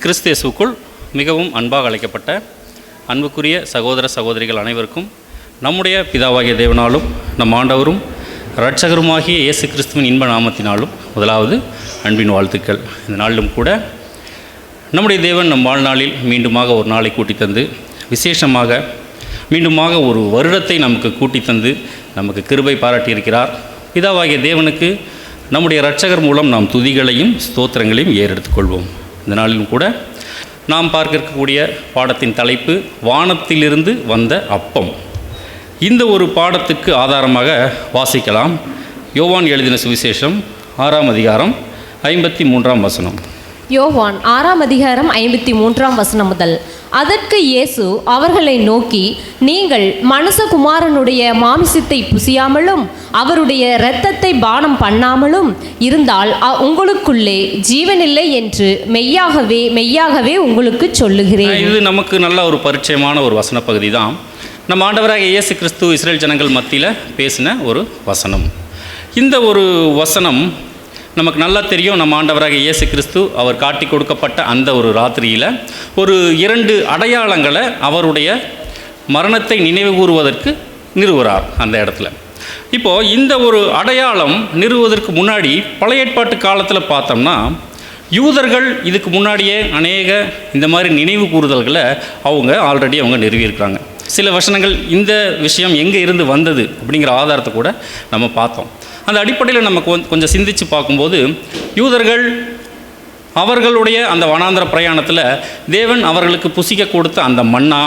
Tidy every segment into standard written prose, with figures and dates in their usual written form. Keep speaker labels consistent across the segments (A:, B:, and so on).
A: கிறிஸ்தேசுக்குள் மிகவும் அன்பாக அழைக்கப்பட்ட அன்புக்குரிய சகோதர சகோதரிகள் அனைவருக்கும் நம்முடைய பிதாவாகிய தேவனாலும் நம் ஆண்டவரும் இரட்சகருமாகிய இயேசு கிறிஸ்துவின் இன்ப நாமத்தினாலும் முதலாவது அன்பின் வாழ்த்துக்கள். இந்த நாளிலும் கூட நம்முடைய தேவன் நம் வாழ்நாளில் மீண்டுமாக ஒரு நாளை கூட்டி தந்து விசேஷமாக மீண்டுமாக ஒரு வருடத்தை நமக்கு கூட்டி தந்து நமக்கு கிருபை பாராட்டியிருக்கிறார். பிதாவாகிய தேவனுக்கு நம்முடைய இரட்சகர் மூலம் நாம் துதிகளையும் ஸ்தோத்திரங்களையும் ஏறெடுத்துக்கொள்வோம். இந்த நாளிலும் கூட நாம் பார்க்க இருக்கக்கூடிய பாடத்தின் தலைப்பு வானத்திலிருந்து வந்த அப்பம். இந்த ஒரு பாடத்துக்கு ஆதாரமாக வாசிக்கலாம். யோவான் எழுதின சுவிசேஷம் 6ஆம் அதிகாரம் 53ஆம் வசனம்.
B: யோவான் 6ஆம் அதிகாரம் 53ஆம் வசனம் முதல். அதற்கு இயேசு அவர்களை நோக்கி, நீங்கள் மனுஷகுமாரனுடைய மாமிசத்தை புசியாமலும் அவருடைய இரத்தத்தை பானம் பண்ணாமலும் இருந்தால் உங்களுக்குள்ளே ஜீவனில்லை என்று மெய்யாகவே மெய்யாகவே உங்களுக்கு சொல்லுகிறேன்.
A: இது நமக்கு நல்ல ஒரு பரிச்சயமான ஒரு வசன பகுதி தான். நம்ம ஆண்டவராக இயேசு கிறிஸ்து இஸ்ரேல் ஜனங்கள் மத்தியில் பேசின ஒரு வசனம். இந்த ஒரு வசனம் நமக்கு நல்லா தெரியும். நம்ம ஆண்டவராக இயேசு கிறிஸ்து அவர் காட்டி கொடுக்கப்பட்ட அந்த ஒரு ராத்திரியில் ஒரு 2 அடையாளங்களை அவருடைய மரணத்தை நினைவு கூறுவதற்கு நிறுவுகிறார் அந்த இடத்துல. இப்போது இந்த ஒரு அடையாளம் நிறுவுவதற்கு முன்னாடி பழைய ஏற்பாட்டு காலத்தில் பார்த்தோம்னா யூதர்கள் இதுக்கு முன்னாடியே அநேக இந்த மாதிரி நினைவு கூறுதல்களை ஆல்ரெடி அவங்க நிறுவியிருக்கிறாங்க. சில வசனங்கள் இந்த விஷயம் எங்கே இருந்து வந்தது அப்படிங்கிற ஆதாரத்தை கூட நம்ம பார்த்தோம். அந்த அடிப்படையில் நம்ம கொஞ்சம் சிந்தித்து பார்க்கும்போது யூதர்கள் அவர்களுடைய அந்த வனாந்திர பிரயாணத்தில் தேவன் அவர்களுக்கு புசிக்க கொடுத்த அந்த மன்னா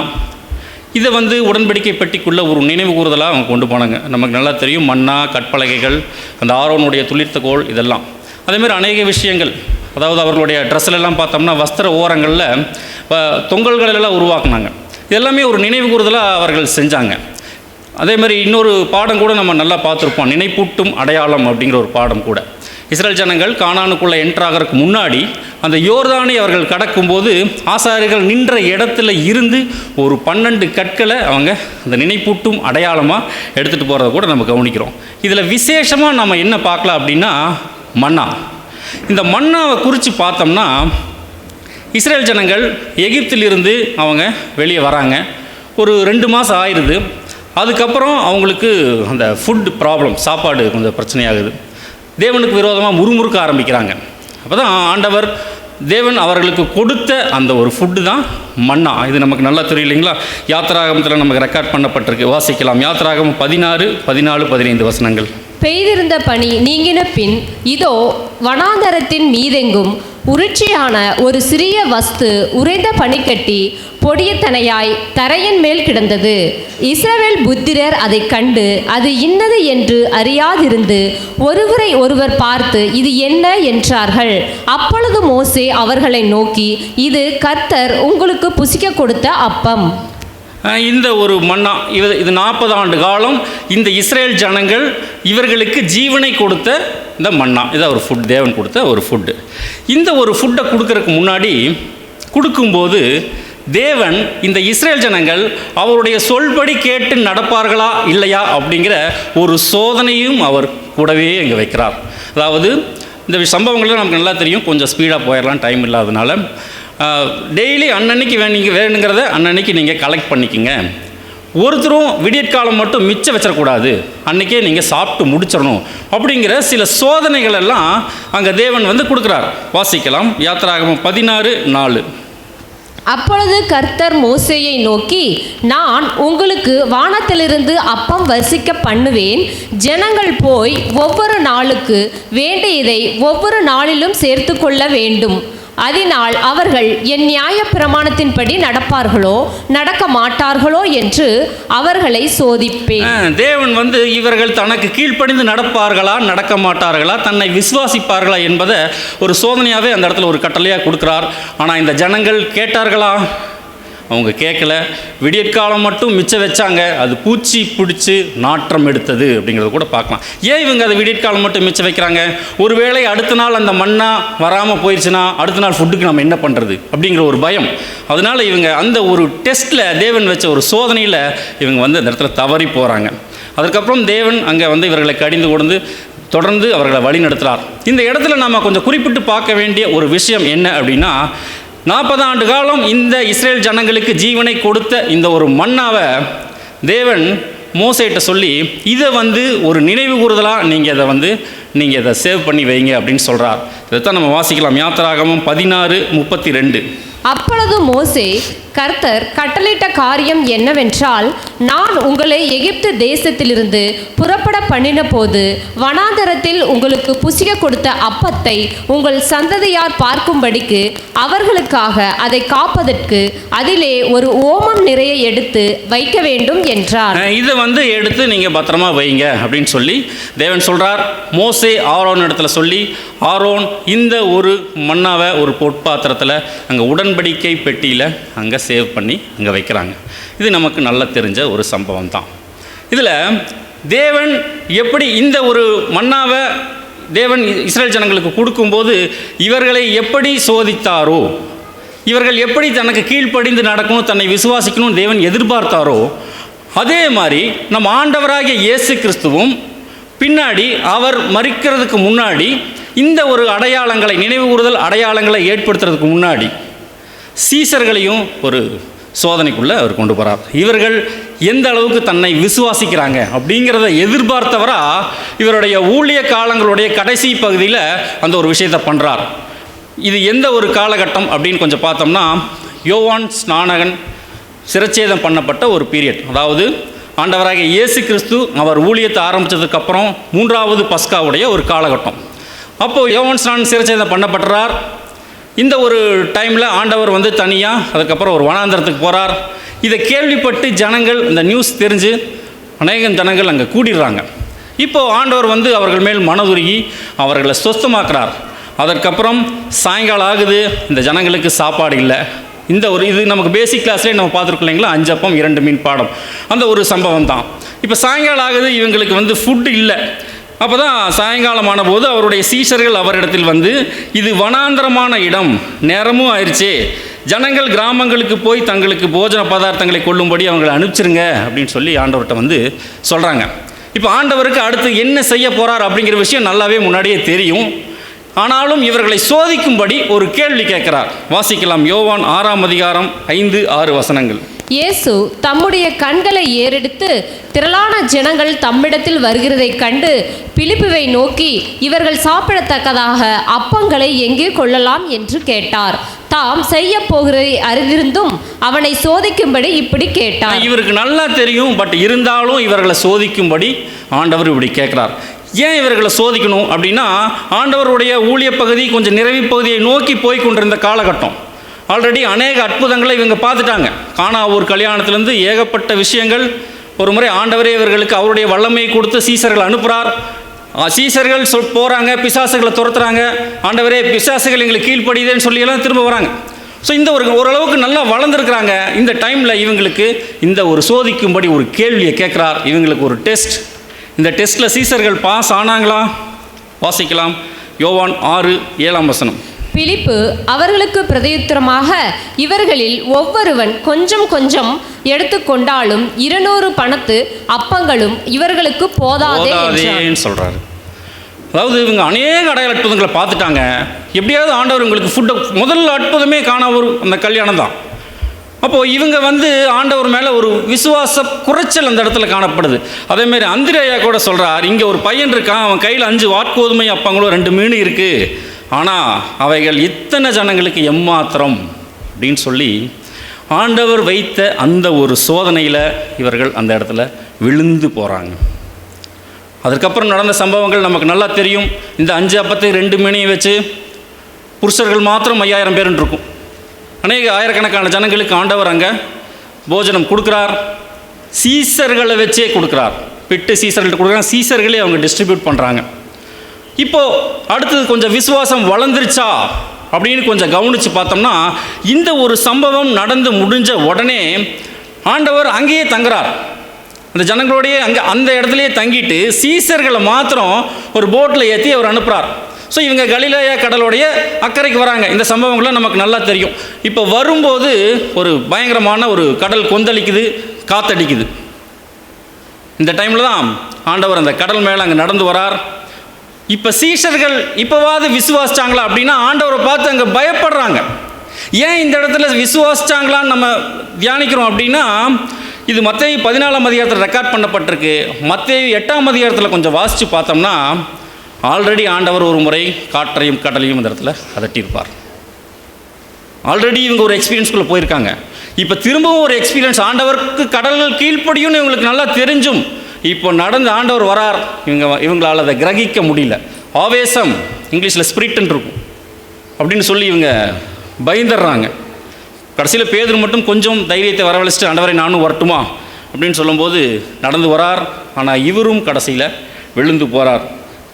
A: இதை உடன்படிக்கை பெட்டிக்குள்ளே ஒரு நினைவு கூறுதலாக அவங்க கொண்டு போனாங்க. நமக்கு நல்லா தெரியும், மன்னா, கற்பலகைகள், அந்த ஆரோனுடைய துளிர்த்த கோல், இதெல்லாம் அதேமாதிரி அநேக விஷயங்கள். அதாவது அவர்களுடைய ட்ரெஸ்ஸிலெல்லாம் பார்த்தோம்னா வஸ்திர ஓரங்களில் தொங்கல்களெல்லாம் உருவாக்குனாங்க. இதெல்லாமே ஒரு நினைவு கூறுதலாக அவர்கள் செஞ்சாங்க. அதே மாதிரி இன்னொரு பாடம் கூட நம்ம நல்லா பார்த்துருப்போம், நினைப்பூட்டும் அடையாளம் அப்படிங்கிற ஒரு பாடம் கூட. இஸ்ரேல் ஜனங்கள் கானானுக்குள்ளே என்ட்ராகிறதுக்கு முன்னாடி அந்த யோர்தானை அவர்கள் கடக்கும்போது ஆசாரியர்கள் நின்ற இடத்துல இருந்து ஒரு 12 கற்களை அவங்க அந்த நினைப்பூட்டும் அடையாளமாக எடுத்துகிட்டு போகிறத கூட நம்ம கவனிக்கிறோம். இதில் விசேஷமாக நம்ம என்ன பார்க்கலாம் அப்படின்னா மன்னா. இந்த மன்னாவை குறித்து பார்த்தோம்னா இஸ்ரேல் ஜனங்கள் எகிப்திலிருந்து அவங்க வெளியே வராங்க. ஒரு 2 மாதம் ஆயிடுது. அதுக்கப்புறம் அவங்களுக்கு அந்த ஃபுட் ப்ராப்ளம், சாப்பாடு கொஞ்சம் பிரச்சனையாகுது. தேவனுக்கு விரோதமாக முறுமுறுக்க ஆரம்பிக்கிறாங்க. அப்போ தான் ஆண்டவர் தேவன் அவர்களுக்கு கொடுத்த அந்த ஒரு ஃபுட்டு தான் மன்னா. இது நமக்கு நல்லா தெரியும் இல்லைங்களா? யாத்திராகமத்தில் நமக்கு ரெக்கார்ட் பண்ணப்பட்டிருக்கு. வாசிக்கலாம். யாத்திராகமம் 16, 14, 15 வசனங்கள்.
B: பெய்திருந்த பனி நீங்கின பின் இதோ வனாந்தரத்தின் மீதெங்கும் உருட்சியான ஒரு சிறிய வஸ்து உறைந்த பனிக்கட்டி பொடியத்தனையாய் தரையின் மேல் கிடந்தது. இஸ்ரவேல் புத்திரர் அதை கண்டு அது இன்னது என்று அறியாதிருந்து ஒருவரை ஒருவர் பார்த்து இது என்ன என்றார்கள். அப்பொழுது மோசே அவர்களை நோக்கி, இது கர்த்தர் உங்களுக்கு புசிக்க கொடுத்த அப்பம்.
A: இந்த ஒரு மன்னா இது 40 ஆண்டு காலம் இந்த இஸ்ரேல் ஜனங்கள் இவர்களுக்கு ஜீவனை கொடுத்த இந்த மன்னா. இதை ஒரு ஃபுட், தேவன் கொடுத்த ஒரு ஃபுட்டு. இந்த ஒரு ஃபுட்டை கொடுக்கறதுக்கு முன்னாடி கொடுக்கும்போது தேவன் இந்த இஸ்ரேல் ஜனங்கள் அவருடைய சொல்படி கேட்டு நடப்பார்களா இல்லையா அப்படிங்கிற ஒரு சோதனையும் அவர் கூடவே இங்கே வைக்கிறார். அதாவது இந்த சம்பவங்கள்லாம் நமக்கு நல்லா தெரியும். கொஞ்சம் ஸ்பீடாக போயிடலாம், டைம் இல்லாதனால. டெய்லி அன்னன்னைக்கு வேணுங்கிறத அன்னன்னைக்கு நீங்கள் கலெக்ட் பண்ணிக்கோங்க. ஒருத்தரும் விடியற்காலம் மட்டும் மிச்சம் வச்சிடக்கூடாது, அன்றைக்கே நீங்கள் சாப்பிட்டு முடிச்சிடணும் அப்படிங்கிற சில சோதனைகள் எல்லாம் அங்கே தேவன் கொடுக்குறார். வாசிக்கலாம். யாத்திராகமம் 16:4.
B: அப்பொழுது கர்த்தர் மோசேயை நோக்கி, நான் உங்களுக்கு வானத்திலிருந்து அப்பம் வர்ஷிக்க பண்ணுவேன். ஜனங்கள் போய் ஒவ்வொரு நாளுக்கு வேண்டியதை ஒவ்வொரு நாளிலும் சேர்த்து கொள்ள வேண்டும். அதனால் அவர்கள் என் நியாய பிரமாணத்தின்படி நடப்பார்களோ நடக்க மாட்டார்களோ என்று அவர்களை சோதிப்பேன்.
A: தேவன் இவர்கள் தனக்கு கீழ்ப்படிந்து நடப்பார்களா நடக்க மாட்டார்களா, தன்னை விசுவாசிப்பார்களா என்பதை ஒரு சோதனையாகவே அந்த இடத்துல ஒரு கட்டளையாக கொடுக்குறார். ஆனால் இந்த ஜனங்கள் கேட்டார்களா? அவங்க கேட்கல. விடியற்காலம் மட்டும் மிச்சம் வச்சாங்க, அது பூச்சி பிடிச்சி நாற்றம் எடுத்தது அப்படிங்கிறத கூட பார்க்கலாம். ஏன் இவங்க அதை விடியற்காலம் மட்டும் மிச்சம் வைக்கிறாங்க? ஒருவேளை அடுத்த நாள் அந்த மண்ணா வராமல் போயிடுச்சுன்னா அடுத்த நாள் ஃபுட்டுக்கு நம்ம என்ன பண்ணுறது அப்படிங்கிற ஒரு பயம். அதனால் இவங்க அந்த ஒரு டெஸ்ட்டில் தேவன் வச்ச ஒரு சோதனையில் இவங்க அந்த இடத்துல தவறி போகிறாங்க. அதுக்கப்புறம் தேவன் அங்கே இவர்களை கடிந்து கொண்டு தொடர்ந்து அவர்களை வழி நடத்துகிறார். இந்த இடத்துல நம்ம கொஞ்சம் குறிப்பிட்டு பார்க்க வேண்டிய ஒரு விஷயம் என்ன அப்படின்னா, 40 ஆண்டு காலம் இந்த இஸ்ரேல் ஜனங்களுக்கு ஜீவனை கொடுத்த இந்த ஒரு மன்னாவை தேவன் மோசேட்ட சொல்லி இதை ஒரு நினைவு கூறுதலாக நீங்கள் இதை சேவ் பண்ணி வைங்க அப்படின்னு சொல்கிறார். இதைத்தான் நம்ம வாசிக்கலாம். யாத்திராகமம் 16:32.
B: அப்பொழுது மோசே, கர்த்தர் கட்டளையிட்ட காரியம் என்னவென்றால், நான் உங்களை எகிப்து தேசத்திலிருந்து புறப்பட பண்ணின போது வனாந்தரத்தில் உங்களுக்கு புசிக்க கொடுத்த அப்பத்தை உங்கள் சந்ததியார் பார்க்கும்படிக்கு அவர்களுக்காக அதை காப்பதற்கு அதிலே ஒரு ஓமம் நிறைய எடுத்து வைக்க வேண்டும் என்றார்.
A: இதை எடுத்து நீங்கள் பத்திரமா வைங்க அப்படின்னு சொல்லி தேவன் சொல்கிறார். மோசே ஆரோன் இடத்துல சொல்லி, ஆரோன் இந்த ஒரு மன்னாவை ஒரு பொற்பாத்திரத்தில் அங்கே உடன்படிக்கை பெட்டியில் அங்கே சேவ் பண்ணி அங்கே வைக்கிறாங்க. இது நமக்கு நல்லா தெரிஞ்ச ஒரு சம்பவம் தான். இதில் தேவன் எப்படி இந்த ஒரு மன்னாவை தேவன் இஸ்ரேல் ஜனங்களுக்கு கொடுக்கும்போது இவர்களை எப்படி சோதித்தாரோ, இவர்கள் எப்படி தனக்கு கீழ்ப்படிந்து நடக்கணும், தன்னை விசுவாசிக்கணும் தேவன் எதிர்பார்த்தாரோ, அதே மாதிரி நம்ம ஆண்டவராகிய இயேசு கிறிஸ்துவும் பின்னாடி அவர் மரிக்கிறதுக்கு முன்னாடி இந்த ஒரு அடையாளங்களை, நினைவு கூறுதல் அடையாளங்களை ஏற்படுத்துறதுக்கு முன்னாடி சீசர்களையும் ஒரு சோதனைக்குள்ளே அவர் கொண்டு போகிறார். இவர்கள் எந்த அளவுக்கு தன்னை விசுவாசிக்கிறாங்க அப்படிங்கிறத எதிர்பார்த்தவராக இவருடைய ஊழிய காலங்களுடைய கடைசி பகுதியில் அந்த ஒரு விஷயத்தை பண்ணுறார். இது எந்த ஒரு காலகட்டம் அப்படின்னு கொஞ்சம் பார்த்தோம்னா, யோவான் ஸ்நானகன் சிரச்சேதம் பண்ணப்பட்ட ஒரு பீரியட். அதாவது ஆண்டவராகிய இயேசு கிறிஸ்து அவர் ஊழியத்தை ஆரம்பித்ததுக்கப்புறம் 3வது பஸ்காவுடைய ஒரு காலகட்டம். அப்போது யோவான் ஸ்நானன் சிரச்சேதம் பண்ணப்பட்டுறார். இந்த ஒரு டைமில் ஆண்டவர் தனியாக அதுக்கப்புறம் ஒரு வனாந்தரத்துக்கு போகிறார். இதை கேள்விப்பட்டு ஜனங்கள், இந்த நியூஸ் தெரிஞ்சு அநேகம் ஜனங்கள் அங்கே கூடிடுறாங்க. இப்போது ஆண்டவர் அவர்கள் மேல் மனதுருகி அவர்களை சொஸ்தமாக்குறார். அதற்கப்புறம் சாயங்காலம் ஆகுது, இந்த ஜனங்களுக்கு சாப்பாடு இல்லை. இந்த ஒரு இது நமக்கு பேசிக் கிளாஸ்லேயே நம்ம பார்த்துருக்கோம் இல்லைங்களா, 5 அப்பம் 2 மீன் பாடம், அந்த ஒரு சம்பவம் தான். இப்போ சாயங்காலம் ஆகுது, இவங்களுக்கு ஃபுட்டு இல்லை. அப்போ தான் சாயங்காலமான போது அவருடைய சீஷர்கள் அவரிடத்தில் இது வனாந்தரமான இடம், நேரமும் ஆயிடுச்சு, ஜனங்கள் கிராமங்களுக்கு போய் தங்களுக்கு போஜன பதார்த்தங்களை கொள்ளும்படி அவங்களை அனுப்பிச்சிருங்க அப்படின்னு சொல்லி ஆண்டவர்கிட்ட சொல்கிறாங்க. இப்போ ஆண்டவருக்கு அடுத்து என்ன செய்ய போகிறார் அப்படிங்கிற விஷயம் நல்லாவே முன்னாடியே தெரியும். ஆனாலும் இவர்களை சோதிக்கும்படி ஒரு கேள்வி கேட்கிறார். வாசிக்கலாம். யோவான் 6ஆம் அதிகாரம் 5-6 வசனங்கள்.
B: இயேசு தம்முடைய கண்களை ஏறெடுத்து திரளான ஜனங்கள் தம்மிடத்தில் வருகிறதைக் கண்டு பிலிப்புவை நோக்கி, இவர்கள் சாப்பிடத்தக்கதாக அப்பங்களை எங்கே கொள்ளலாம் என்று கேட்டார். தாம் செய்ய போகிறதை அறிந்திருந்தும் அவனை சோதிக்கும்படி இப்படி கேட்டார். இவருக்கு நல்லா தெரியும், பட் இருந்தாலும் இவர்களை சோதிக்கும்படி ஆண்டவர் இப்படி கேட்கிறார். ஏன் இவர்களை சோதிக்கணும் அப்படின்னா, ஆண்டவருடைய ஊழிய பகுதி கொஞ்சம் நிறைவு பகுதியை நோக்கி போய் கொண்டிருந்த காலகட்டம். ஆல்ரெடி அநேக அற்புதங்களை இவங்க பார்த்துட்டாங்க. கானா ஒரு கல்யாணத்திலேருந்து ஏகப்பட்ட விஷயங்கள். ஒரு முறை ஆண்டவரே இவர்களுக்கு அவருடைய வல்லமையை கொடுத்து சீசர்கள் அனுப்புகிறார். சீசர்கள் போகிறாங்க, பிசாசுகளை துரத்துறாங்க. ஆண்டவரே பிசாசுகள் எங்களுக்கு கீழ்ப்படியுதுன்னு சொல்லியெல்லாம் திரும்ப வராங்க. ஸோ இந்த ஓரளவுக்கு நல்லா வளர்ந்துருக்குறாங்க. இந்த டைமில் இவங்களுக்கு இந்த ஒரு சோதிக்கும்படி ஒரு கேள்வியை கேட்குறார். இவங்களுக்கு ஒரு டெஸ்ட். இந்த டெஸ்ட்டில் சீசர்கள் பாஸ் ஆனாங்களா? வாசிக்கலாம். யோவான் 6:7 வசனம். பிலிப்பு அவர்களுக்கு பிரதியுத்தரமாக, இவர்களில் ஒவ்வொருவன் கொஞ்சம் கொஞ்சம் எடுத்துக்கொண்டாலும் 200 பணத்து அப்பங்களும் இவர்களுக்கு போதாதே
A: சொல்கிறாரு. அதாவது இவங்க அநேக அடையாள அற்புதங்களை பார்த்துட்டாங்க. எப்படியாவது ஆண்டவர் இவங்களுக்கு ஃபுட்டை, முதல் அற்புதமே காணா ஒரு அந்த கல்யாணம் தான். அப்போது இவங்க ஆண்டவர் மேலே ஒரு விசுவாச குறைச்சல் அந்த இடத்துல காணப்படுது. அதேமாரி அந்திரேயா கூட சொல்கிறார், இங்கே ஒரு பையன் இருக்கான், அவன் கையில் 5 வாட்கோதுமை அப்பங்களும் 2 மீன் இருக்குது, ஆனால் அவைகள் இத்தனை ஜனங்களுக்கு எம்மாத்திரம் அப்படின்னு சொல்லி ஆண்டவர் வைத்த அந்த ஒரு சோதனையில் இவர்கள் அந்த இடத்துல விழுந்து போகிறாங்க. அதுக்கப்புறம் நடந்த சம்பவங்கள் நமக்கு நல்லா தெரியும். இந்த 5 அப்பத்தை 2 மீனையும் வச்சு புருஷர்கள் மாத்திரம் 5000 பேருன்னு இருக்கும். அநேக ஆயிரக்கணக்கான ஜனங்களுக்கு ஆண்டவர் அங்கே போஜனம் கொடுக்குறார். சீசர்களை வச்சே கொடுக்குறார். பிட்டு சீசர்கள்ட்ட கொடுக்குறாங்க, சீசர்களே அவங்க டிஸ்ட்ரிபியூட் பண்ணுறாங்க. இப்போது அடுத்தது கொஞ்சம் விசுவாசம் வளர்ந்துருச்சா அப்படின்னு கொஞ்சம் கவனித்து பார்த்தோம்னா, இந்த ஒரு சம்பவம் நடந்து முடிஞ்ச உடனே ஆண்டவர் அங்கேயே தங்குறார். அந்த ஜனங்களோடையே அந்த இடத்துலையே தங்கிட்டு சீசர்களை மாத்திரம் ஒரு போட்டில் ஏற்றி அவர் அனுப்புகிறார். ஸோ இவங்க கலிலேயா கடலோடைய அக்கறைக்கு வராங்க. இந்த சம்பவங்கள்லாம் நமக்கு நல்லா தெரியும். இப்போ வரும்போது ஒரு பயங்கரமான ஒரு கடல் கொந்தளிக்குது, காத்தடிக்குது. இந்த டைமில் தான் ஆண்டவர் அந்த கடல் மேலே அங்கே நடந்து வரார். இப்போ சீஷர்கள் இப்போவாது விசுவாசிச்சாங்களா அப்படின்னா ஆண்டவரை பார்த்து அங்கே பயப்படுறாங்க. ஏன் இந்த இடத்துல விசுவாசிச்சாங்களான்னு நம்ம தியானிக்கிறோம் அப்படின்னா, இது மத்தேயு 14ஆம் அதிகாரத்தில் ரெக்கார்ட் பண்ணப்பட்டிருக்கு. மத்தேயு 8ஆம் அதிகாரத்தில் கொஞ்சம் வாசித்து பார்த்தோம்னா, ஆல்ரெடி ஆண்டவர் ஒரு முறை காற்றையும் கடலையும் இந்த இடத்துல அதட்டியிருப்பார். ஆல்ரெடி இவங்க ஒரு எக்ஸ்பீரியன்ஸ்குள்ளே போயிருக்காங்க. இப்போ திரும்பவும் ஒரு எக்ஸ்பீரியன்ஸ், ஆண்டவருக்கு கடல்கள் கீழ்ப்படியும்னு இவங்களுக்கு நல்லா தெரிஞ்சும் இப்போ நடந்து ஆண்டவர் வரார். இவங்களால் அதை கிரகிக்க முடியல. ஆவேசம், இங்கிலீஷில் ஸ்பிரிட்ன்னு இருக்கும் அப்படின்னு சொல்லி இவங்க பயந்துடுறாங்க. கடைசியில் பேதுரு மட்டும் கொஞ்சம் தைரியத்தை வரவழைச்சிட்டு, ஆண்டவரை நானும் வரட்டுமா அப்படின்னு சொல்லும்போது நடந்து வரார். ஆனால் இவரும் கடைசியில் விழுந்து போகிறார்.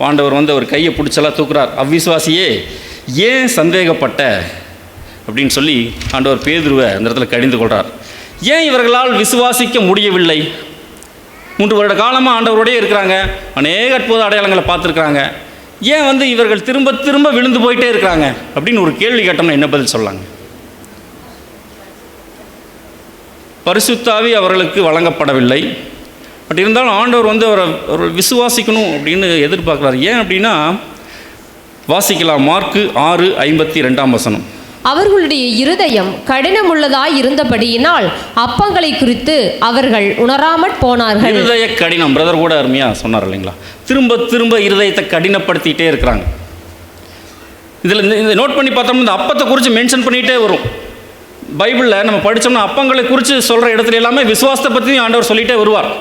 A: ஆண்டவர் வந்து அவர் கையை பிடிச்செல்லாம் தூக்குறார். அவ்விசுவாசியே ஏன் சந்தேகப்பட்ட அப்படின்னு சொல்லி ஆண்டவர் பேதுருவை அந்த இடத்துல கடிந்து கொள்கிறார். ஏன் இவர்களால் விசுவாசிக்க முடியவில்லை? 3 வருட காலமாக ஆண்டவரோடே இருக்கிறாங்க, அநேக அற்புத அடையாளங்களை பார்த்துருக்குறாங்க. ஏன் வந்து இவர்கள் திரும்ப திரும்ப விழுந்து போயிட்டே இருக்கிறாங்க அப்படின்னு ஒரு கேள்வி கேட்டோம்னா என்ன பதில் சொல்லாங்க? பரிசுத்த ஆவி அவர்களுக்கு வழங்கப்படவில்லை. பட் இருந்தாலும் ஆண்டவர் வந்து அவர்கள் விசுவாசிக்கணும் அப்படின்னு எதிர்பார்க்குறாரு. ஏன் அப்படின்னா, வாசிக்கலாம் மார்க்கு 6:52.
B: அவர்களுடைய இருதயம் கடினமுள்ளதாய் இருந்தபடியினால் அப்பங்களை குறித்து அவர்கள் உணராமற் போனார்கள்.
A: இருதய கடினம், பிரதர் கூட அருமையாக சொன்னார் இல்லைங்களா? திரும்ப திரும்ப இருதயத்தை கடினப்படுத்திகிட்டே இருக்கிறாங்க. இதில் இந்த நோட் பண்ணி பார்த்தோம்னா இந்த அப்பத்தை குறித்து மென்ஷன் பண்ணிகிட்டே வரும். பைபிளில் நம்ம படித்தோம்னா அப்பங்களை குறித்து சொல்கிற இடத்துல எல்லாமே விசுவாசத்தை பற்றியும் ஆண்டவர் சொல்லிகிட்டே வருவார்.